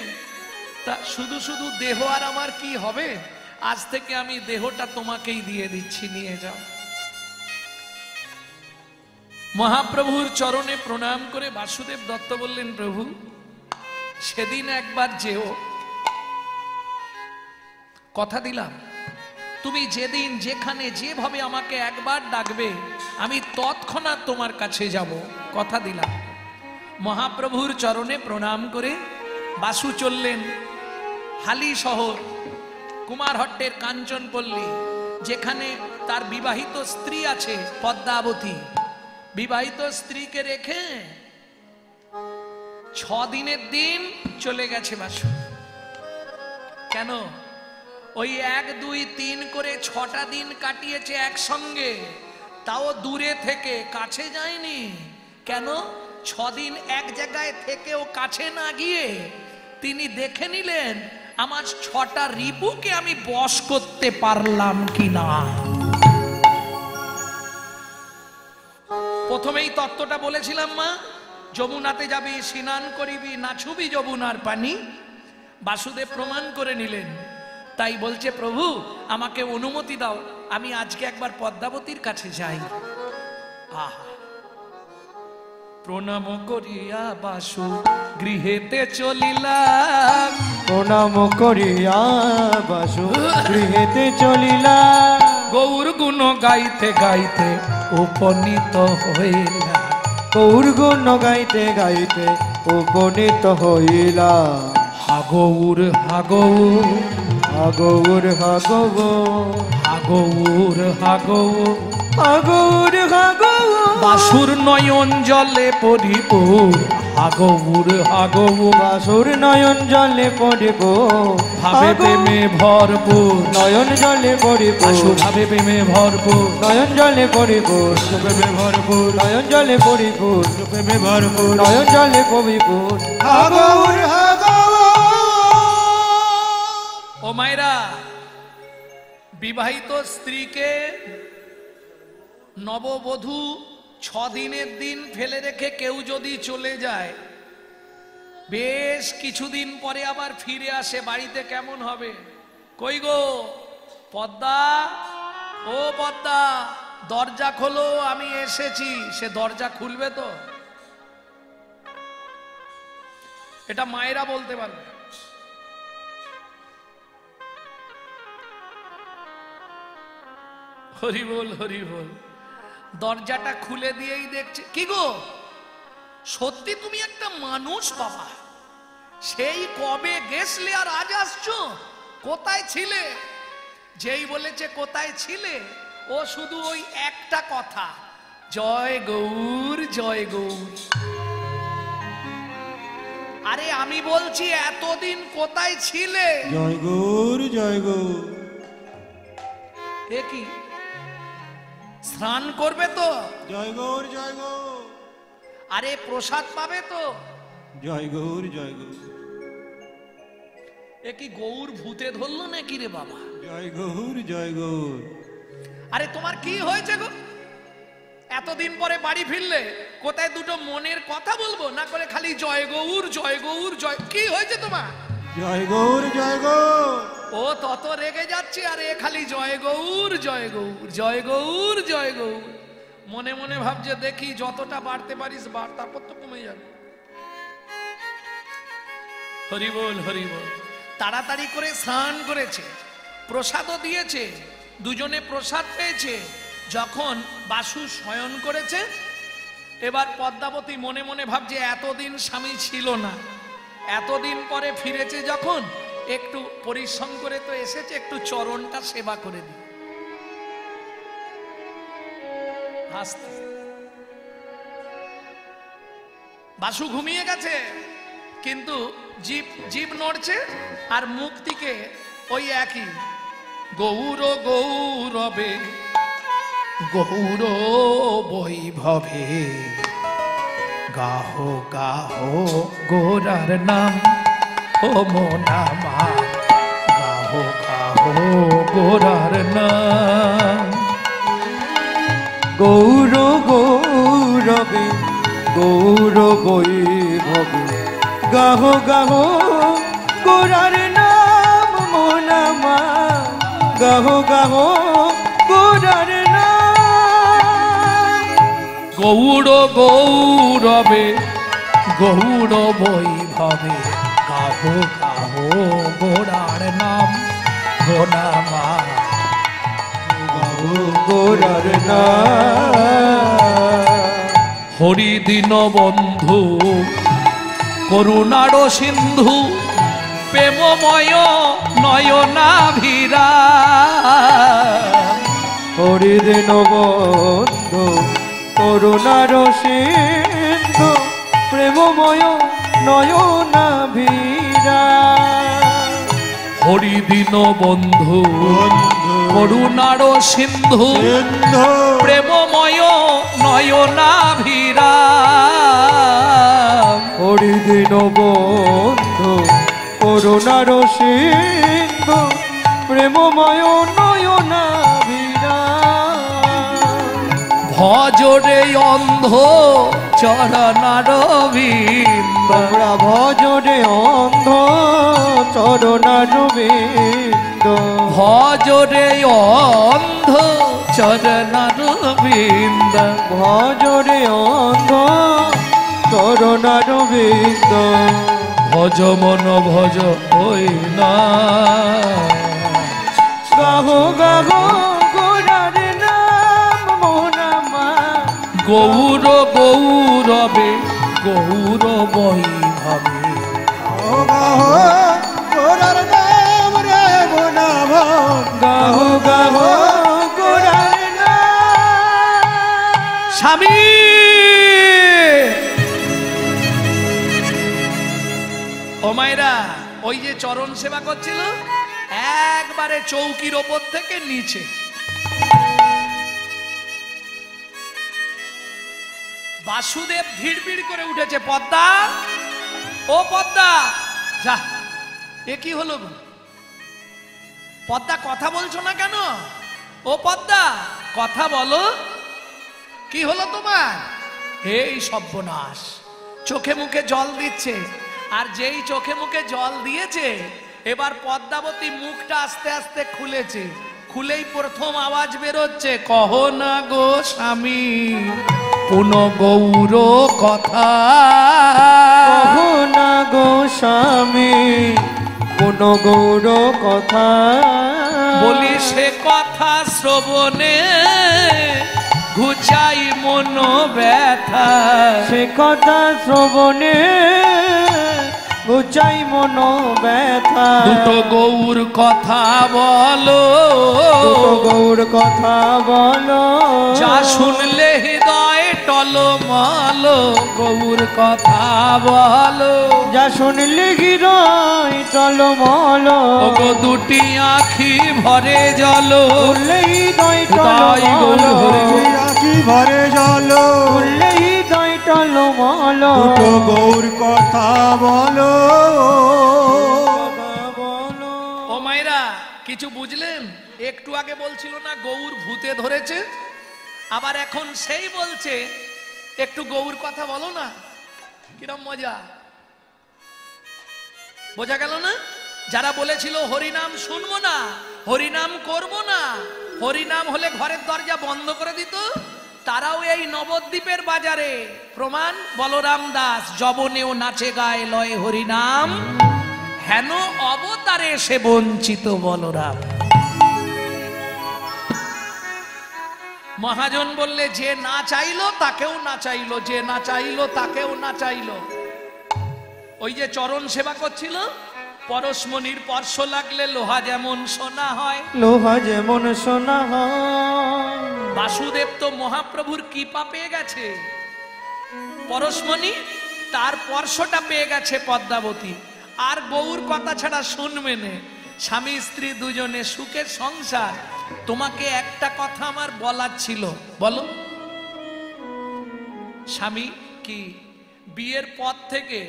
তা শুধু শুধু দেহ আর আমার কি হবে? আজ থেকে আমি দেহটা তোমাকেই দিয়ে দিচ্ছি, নিয়ে যাও। মহাপ্রভুর চরণে প্রণাম করে বাসুদেব দত্ত বললেন, প্রভু সেদিন একবার যেও, কথা দিলাম তুমি যেদিন যেখানে যেভাবে আমাকে একবার ডাকবে আমি তৎক্ষণাৎ তোমার কাছে যাব, কথা দিলাম। মহাপ্রভুর চরণে প্রণাম করে বাসু চললেন হালি শহর, কুমারহট্টের কাঞ্চনপল্লী, যেখানে তার বিবাহিত স্ত্রী আছে পদ্মাবতী। বিবাহিত স্ত্রীকে রেখে 6 দিনের দিন চলে গেছে বাসু। কেন? ওই 1, 2, 3 করে 6টা দিন কাটিয়েছে একসঙ্গে, তাও দূরে থেকে, কাছে যায়নি। কেন? 6 দিন এক জায়গায় থেকেও কাছে না গিয়ে তিনি দেখে নিলেন আমার 6টা রিপুকে আমি বশ করতে পারলাম কিনা। প্রথমেই তত্ত্বটা বলেছিলাম মা, যমুনাতে যাবি স্নান করিবি, না ছুবি যমুনার পানি। বাসুদেব প্রমাণ করে নিলেন। তাই বলছে, প্রভু আমাকে অনুমতি দাও, আমি আজকে একবার পদ্মাবতীর কাছে যাই। আহা, প্রণাম করিয়া বাসু গৃহেতে চলিলাম। প্রণাম করিয়া বাসু গৃহেতে চলিলা। গৌর গুণ গাইতে গাইতে উপনীত হইলা। গৌর গুণ গাইতে গাইতে উপনীত হইলা। হাগৌর হাগৌর হাগৌর হাগৌর হাগৌর হাগৌর হাগৌর হাগৌর বাসুর নয়ন জলে পরিপুর। হাগৌর হাগৌর বাসুর নয়ন জলে পড়িব। ভাবে প্রেমে ভরপুর। নয়ন জলে পড়িব। বাসু ভাবে প্রেমে ভরপুর। নয়ন জলে পড়িব। প্রেমে ভরপুর, নয়ন জলে পড়িব। প্রেমে ভরপুর, নয়ন জলে পড়িব। হাগৌর হাগৌর। ও মায়েরা, বিবাহিত স্ত্রীকে নববধূ 6 দিনের দিন ফেলে রেখে কেউ যদি চলে যায়, বেশ কিছুদিন পরে আবার ফিরে আসে বাড়িতে, কেমন হবে? কই গো পদ্মা, ও পদ্মা দরজা খোলো, আমি এসেছি। সে দরজা খুলবে তো? এটা মায়েরা বলতে পারবে। হরি বল, হরি বল। দরজাটা খুলে দিয়েই দেখছে, কি গো সত্যি তুমি একটা মানুষ বাবা, সেই কবে গেছলে আর আজ আসছো, কোথায় ছিলে? যেই বলেছে কোথায় ছিলে, ও শুধু ওই একটা কথা, জয় গৌর জয় গৌর। আরে আমি বলছি এতদিন কোথায় ছিলে? জয় গৌর জয় গৌর। এ কি স্নান করবে তো? জয় গৌর জয় গৌর। আরে প্রসাদ পাবে তো? জয় গৌর জয় গৌর। এ কি গৌর ভূতে ধরলো নাকি রে বাবা? জয় গৌর জয় গৌর। আরে তোমার কি হয়েছে গো? এতদিন পরে বাড়ি ফিরলে কোথায় দুটো মনের কথা বলবো না করে খালি জয় গৌর জয় গৌর জয়, কি হয়েছে তোমার? জয় গৌর জয় গৌর। ও তত রেগে যাচ্ছে আর এ খালি জয় গৌর জয় গৌর জয় গৌর জয় গৌর। মনে মনে ভাবছে দেখি যতটা বাড়তে পারিস বাড়, তারপর তো কমে যাবে। হরি বল হরি বল। তাড়াতাড়ি করে স্নান করেছে, প্রসাদও দিয়েছে, দুজনে প্রসাদ পেয়েছে। যখন বাসু শয়ন করেছে, এবার পদ্মাবতী মনে মনে ভাবছে এতদিন স্বামী ছিল না, এতদিন পরে ফিরেছে যখন, একটু পরিশ্রম করে তো এসেছে, একটু চরণটা সেবা করে দিই। হাসতে বাসু ঘুমিয়ে গেছে, কিন্তু জীব নড়ছে আর মুখ থেকে ওই একই গৌর গৌরবে গৌর বৈভবে গাহো গাহো গোরার নাম ও মোনামা গাহো গাহো গোরার নাম। গৌর গৌরবে গৌর বৈভবে গাহ গাহ গোরার নাম মোনামা গাহ গাহ গোরার নাম। গৌর গৌরবে গৌর বৈভবে গাহো গাহো গোরার নাম মোনামা গোরার নাম। হরি দীন বন্ধু করুণার সিন্ধু প্রেমময় নয়নাভিরা। হরি দিন বন্ধু করুণার সিন্ধু প্রেমময় নয়নাভিরা। হরি দীন বন্ধু করুণার সিন্ধু প্রেমময় নয়নাভিরা। হরি দিন বন্ধু করুণার সিন্ধু প্রেমময় নয়নাভিরা। ভজরে অন্ধ চরণার বিন্দ তোমরা ভজরে অন্ধ চরণার বিন্দ। ভজরে অন্ধ চরণার বিন্দ ভজরে অন্ধ চরণার বিন্দ। ভজ মন ভজ হই না গাহ গাহ গোরার নাম মোনামা গৌর গৌরবে গৌর বৈভবে গোরার নাম রে মোনাম গাহ গাহ গোরার নাম। স্বামী ও মায়েরা, ওই যে চরণ সেবা করছিল একবারে চৌকির ওপর থেকে নিচে। বাসুদেব ভিড় করে উঠেছে, পদ্মা ও পদ্মা যা। এ কি হলো গো? পদ্মা কথা বলছো না কেন? ও পদ্মা কথা বলো, কি হলো তোমার? এই সর্বনাশ, চোখে মুখে জল দিচ্ছে। আর যেই চোখে মুখে জল দিয়েছে, এবার পদ্মাবতী মুখটা আস্তে আস্তে খুলেছে। খুলেই প্রথম আওয়াজ বেরোচ্ছে, কহ না গো স্বামী পুন গৌর কথা। কহ না গো স্বামী কোন গৌর কথা। বলি সে কথা শ্রবণে ঘুচাই মন ব্যথা। সে কথা শ্রবণে ঘুচাই মন ব্যথা। দুটো গৌর কথা বলো, দুটো গৌর কথা বলো। যা শুনলে হৃদয় টলমল গৌর কথা বলো। যা শুনলে হৃদয় টলমল। ওগো দুটি আখি ভরে জল। হৃদয় হৃদয় গৌর হরি গৌর। আখি ভরে জল হৃদয় টলমল। দুটো গৌর কথা বলো। ও মায়েরা, কিছু বুঝলেন? একটু আগে বলছিল না গৌর ভূতে ধরেছে, আবার এখন সেই বলছে একটু গৌর কথা বলো না। কিরম মজা, বোঝা গেল না? যারা বলেছিল হরিনাম শুনবো না, হরিনাম করব না, হরিনাম হলে ঘরের দরজা বন্ধ করে দিত, তারাও এই নবদ্বীপের বাজারে প্রমাণ বলরাম দাস যবনেও নাচে গায় লয় হরিনাম, হেন অবতারে সে বঞ্চিত বলরাম। মহাজন বললে যে না চাইলো তাকেও না চাইলো, যে না চাইলো তাকেও না চাইলো। ওই যে চরণ সেবা করছিল, পরশমণির স্পর্শ লাগলে লোহা যেমন সোনা হয়, লোহা যেমন সোনা হয়। বাসুদেব তো মহাপ্রভুর কৃপা পেয়ে গেছে, পরশমণি তার স্পর্শটা পেয়ে গেছে পদ্মাবতী। আর গৌর কথা ছাড়া শুনবে না, স্বামী স্ত্রী দুজনে সুখের সংসার। তোমাকে একটা কথা আমার বলার ছিল, বলো। স্বামী কি বিয়ের পর থেকে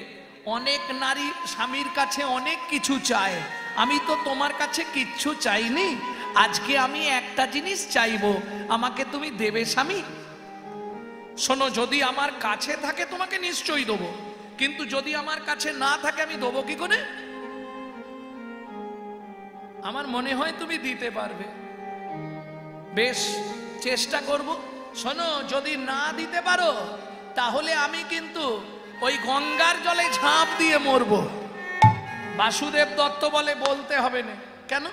অনেক নারী স্বামীর কাছে অনেক কিছু চায়, আমি তো তোমার কাছে কিচ্ছু চাইনি, আজকে আমি একটা জিনিস চাইবো, আমাকে তুমি দেবে স্বামী? শোনো, যদি আমার কাছে থাকে তোমাকে নিশ্চয়ই দেবো, কিন্তু যদি আমার কাছে না থাকে আমি দেবো কি করে? আমার মনে হয় তুমি দিতে পারবে, বেশ চেষ্টা করব। শোনো, যদি না দিতে পারো তাহলে আমি কিন্তু ওই গঙ্গার জলে ঝাঁপ দিয়ে মরবো। বাসুদেব দত্ত বলে বলতে হবে না। কেন?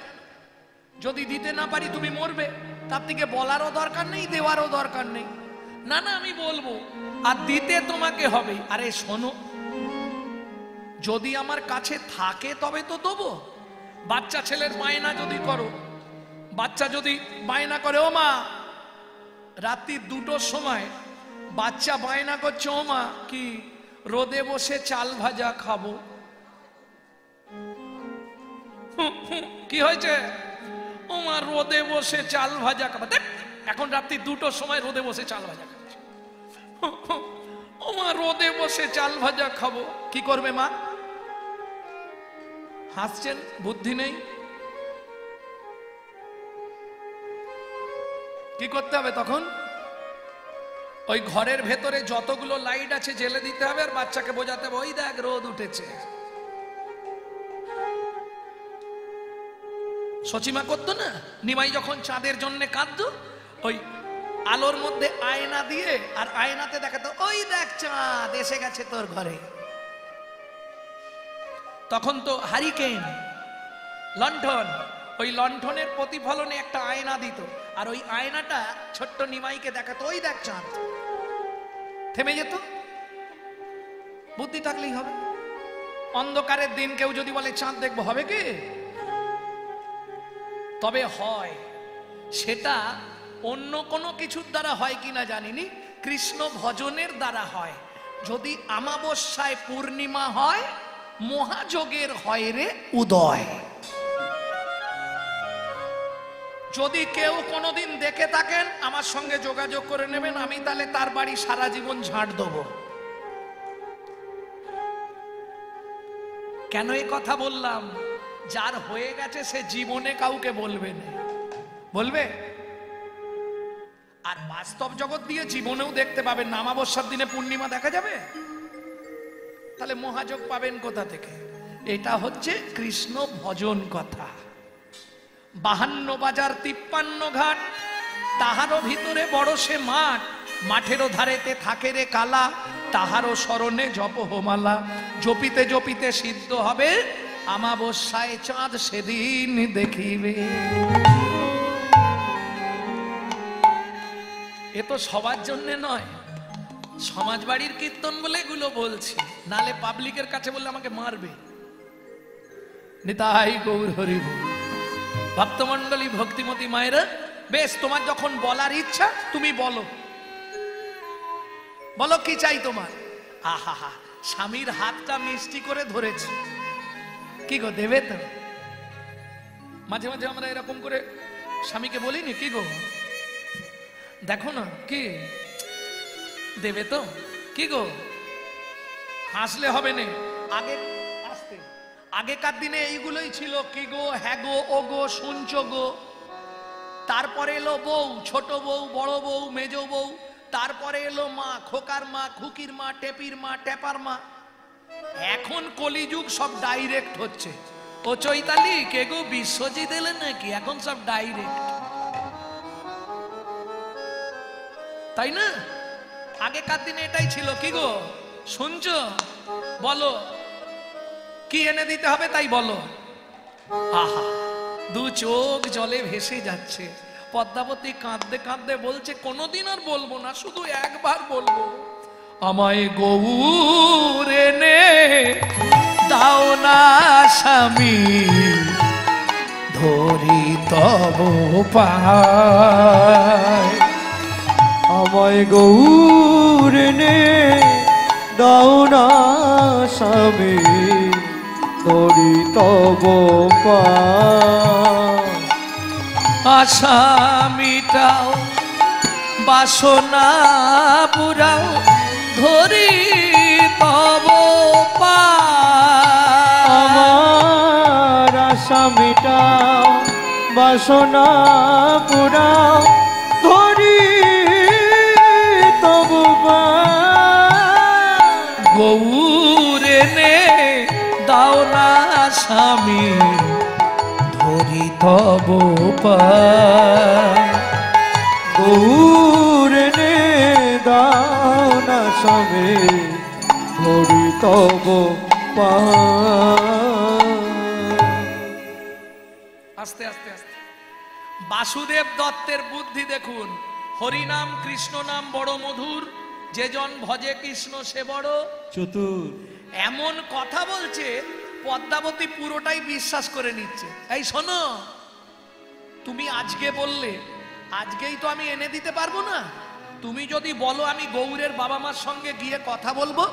যদি দিতে না পারি তুমি মরবে, তার থেকে বলারও দরকার নেই, দেওয়ারও দরকার নেই। না না, আমি বলবো, আর দিতে তোমাকে হবে। আরে শোনো, যদি আমার কাছে থাকে তবে তো দেবো। বাচ্চা ছেলের বায়না যদি করো, বাচ্চা যদি বায়না করে, ও মা রাত্রি 2টোর সময় বাচ্চা বায়না করছে, ও মা কি রোদে বসে চাল ভাজা খাবো। কি হয়েছে? ও মা রোদে বসে চাল ভাজা খাবো। দেখ, এখন রাত্রি 2টোর সময় রোদে বসে চাল ভাজা খাচ্ছে। ও মা রোদে বসে চাল ভাজা খাবো। কি করবে মা? হাসছেন, বুদ্ধি নেই। কি করতে হবে তখন? ওই ঘরের ভেতরে যতগুলো লাইট আছে জ্বেলে দিতে হবে, আর বাচ্চাকে বোঝাতে হবে, ওই দেখ রোদ উঠেছে। সচিমা করতো না, নিমাই যখন চাঁদের জন্য কাঁদতো, ওই আলোর মধ্যে আয়না দিয়ে আর আয়নাতে দেখাতো, ওই দেখ চাঁদ এসে গেছে তোর ঘরে। তখন তো হারিকেন, লণ্ঠন, ওই লণ্ঠনের প্রতিফলনে একটা আয়না দিত, আর ওই আয়নাটা ছোট্ট নিমাইকে দেখাতো, ওই দেখ চাঁদ। থেমে যেত। বুদ্ধি থাকলেই হবে। অন্ধকারের দিন কেউ যদি বলে চাঁদ দেখবো, হবে কি? তবে হয়, সেটা অন্য কোনো কিছুর দ্বারা হয় কিনা জানিনি, কৃষ্ণ ভজনের দ্বারা হয়। যদি আমাবস্যায় পূর্ণিমা হয়, মহাযোগের হয় রে উদয়। যদি কেউ কোনোদিন দেখে থাকেন, আমার সঙ্গে যোগাযোগ করে নেবেন, আমি তাহলে তার বাড়ি সারা জীবন ঝাঁট দেব। কেন এই কথা বললাম? যার হয়ে গেছে সে জীবনে কাউকে বলবে না, বলবে? আর বাস্তব জগৎ দিয়ে জীবনেও দেখতে পাবেন না। অমাবস্যার দিনে পূর্ণিমা দেখা যাবে? তাহলে মহাযোগ পাবেন কোথা থেকে? এটা হচ্ছে কৃষ্ণ ভজন কথা। 52 বাজার 53 ঘাট, তাহারও ভিতরে বড় সে মাঠ, মাঠেরও ধারেতে থাকে রে কালা, তাহারও স্মরণে জপ হোমালা, জপিতে জপিতে সিদ্ধ হবে, আমাবস্যায় চাঁদ সেদিন দেখিবে। এ তো সবার জন্য নয়, সমাজ বাড়ির কীর্তন বলে এগুলো বলছি, নালে পাবলিকের কাছে বললে আমাকে মারবে। নিতাই গৌর হরি বল। ভক্তমণ্ডলী, ভক্তিমতী মায়েরা, বেশ, তোমার যখন বলার ইচ্ছা তুমি বলো, বলো কি চাই তোমার। আহা হা, স্বামীর হাতটা মিষ্টি করে ধরেছে, কি গো দেবে তো? মাঝে মাঝে আমরা এরকম করে স্বামীকে বলিনি, কি গো দেখো না, কি দেবে তো? কি গো? হাসলে হবে না, আগে আসতে। আগেকার দিনে এইগুলোই ছিল, কি গো, হ্যাঁ গো, ও গো, শুনছো গো, তারপরে এলো বউ, ছোট বউ, বড় বউ, মেজ বউ, তারপরে এলো মা, খোকার মা, খুকির মা, টেপির মা, টেপার মা। এখন কলিযুগ, সব ডাইরেক্ট হচ্ছে। ও চৈতালি, কে গো বিশ্বজিৎ এলেন নাকি? এখন সব ডাইরেক্ট, তাই না? আগেকার দিনে এটাই ছিল। কি গো শুনছো? বলো কি এনে দিতে হবে তাই বলো। আহা, দু চোখ জলে ভেসে যাচ্ছে। পদ্মাবতী কাঁদতে কাঁদতে বলছে, কোনোদিন আর বলবো না, শুধু একবার বলবো, আমায় গৌর এনে দাও না স্বামী, ধরি তব পায়। আমায় গৌর এনে দাও না স্বামী, ধরি তব পায়। আশা মিটাও, বাসনা পুরাও, ধরি তব পায়। আমার আশা মিটাও, বাসনা পুরাও, ধরি তব পায়। গৌর এনে দাও না স্বামী, ধরি তব পায়। গৌর এনে দাও না স্বামী, ধরি তব পায়। আস্তে আস্তে আস্তে। বাসুদেব দত্তের বুদ্ধি দেখুন। হরিনাম কৃষ্ণ নাম বড় মধুর, যে জন ভজে কৃষ্ণ সে বড় চতুর। এমন কথা বলছে, পদ্মাবতী পুরোটাই বিশ্বাস করে নিচ্ছে। এই শোনো, তুমি আজকে বললে, আজকেই তো আমি এনে দিতে পারবো না। তুমি যদি বলো আমি গৌরের বাবা মার সঙ্গে গিয়ে কথা বলবো,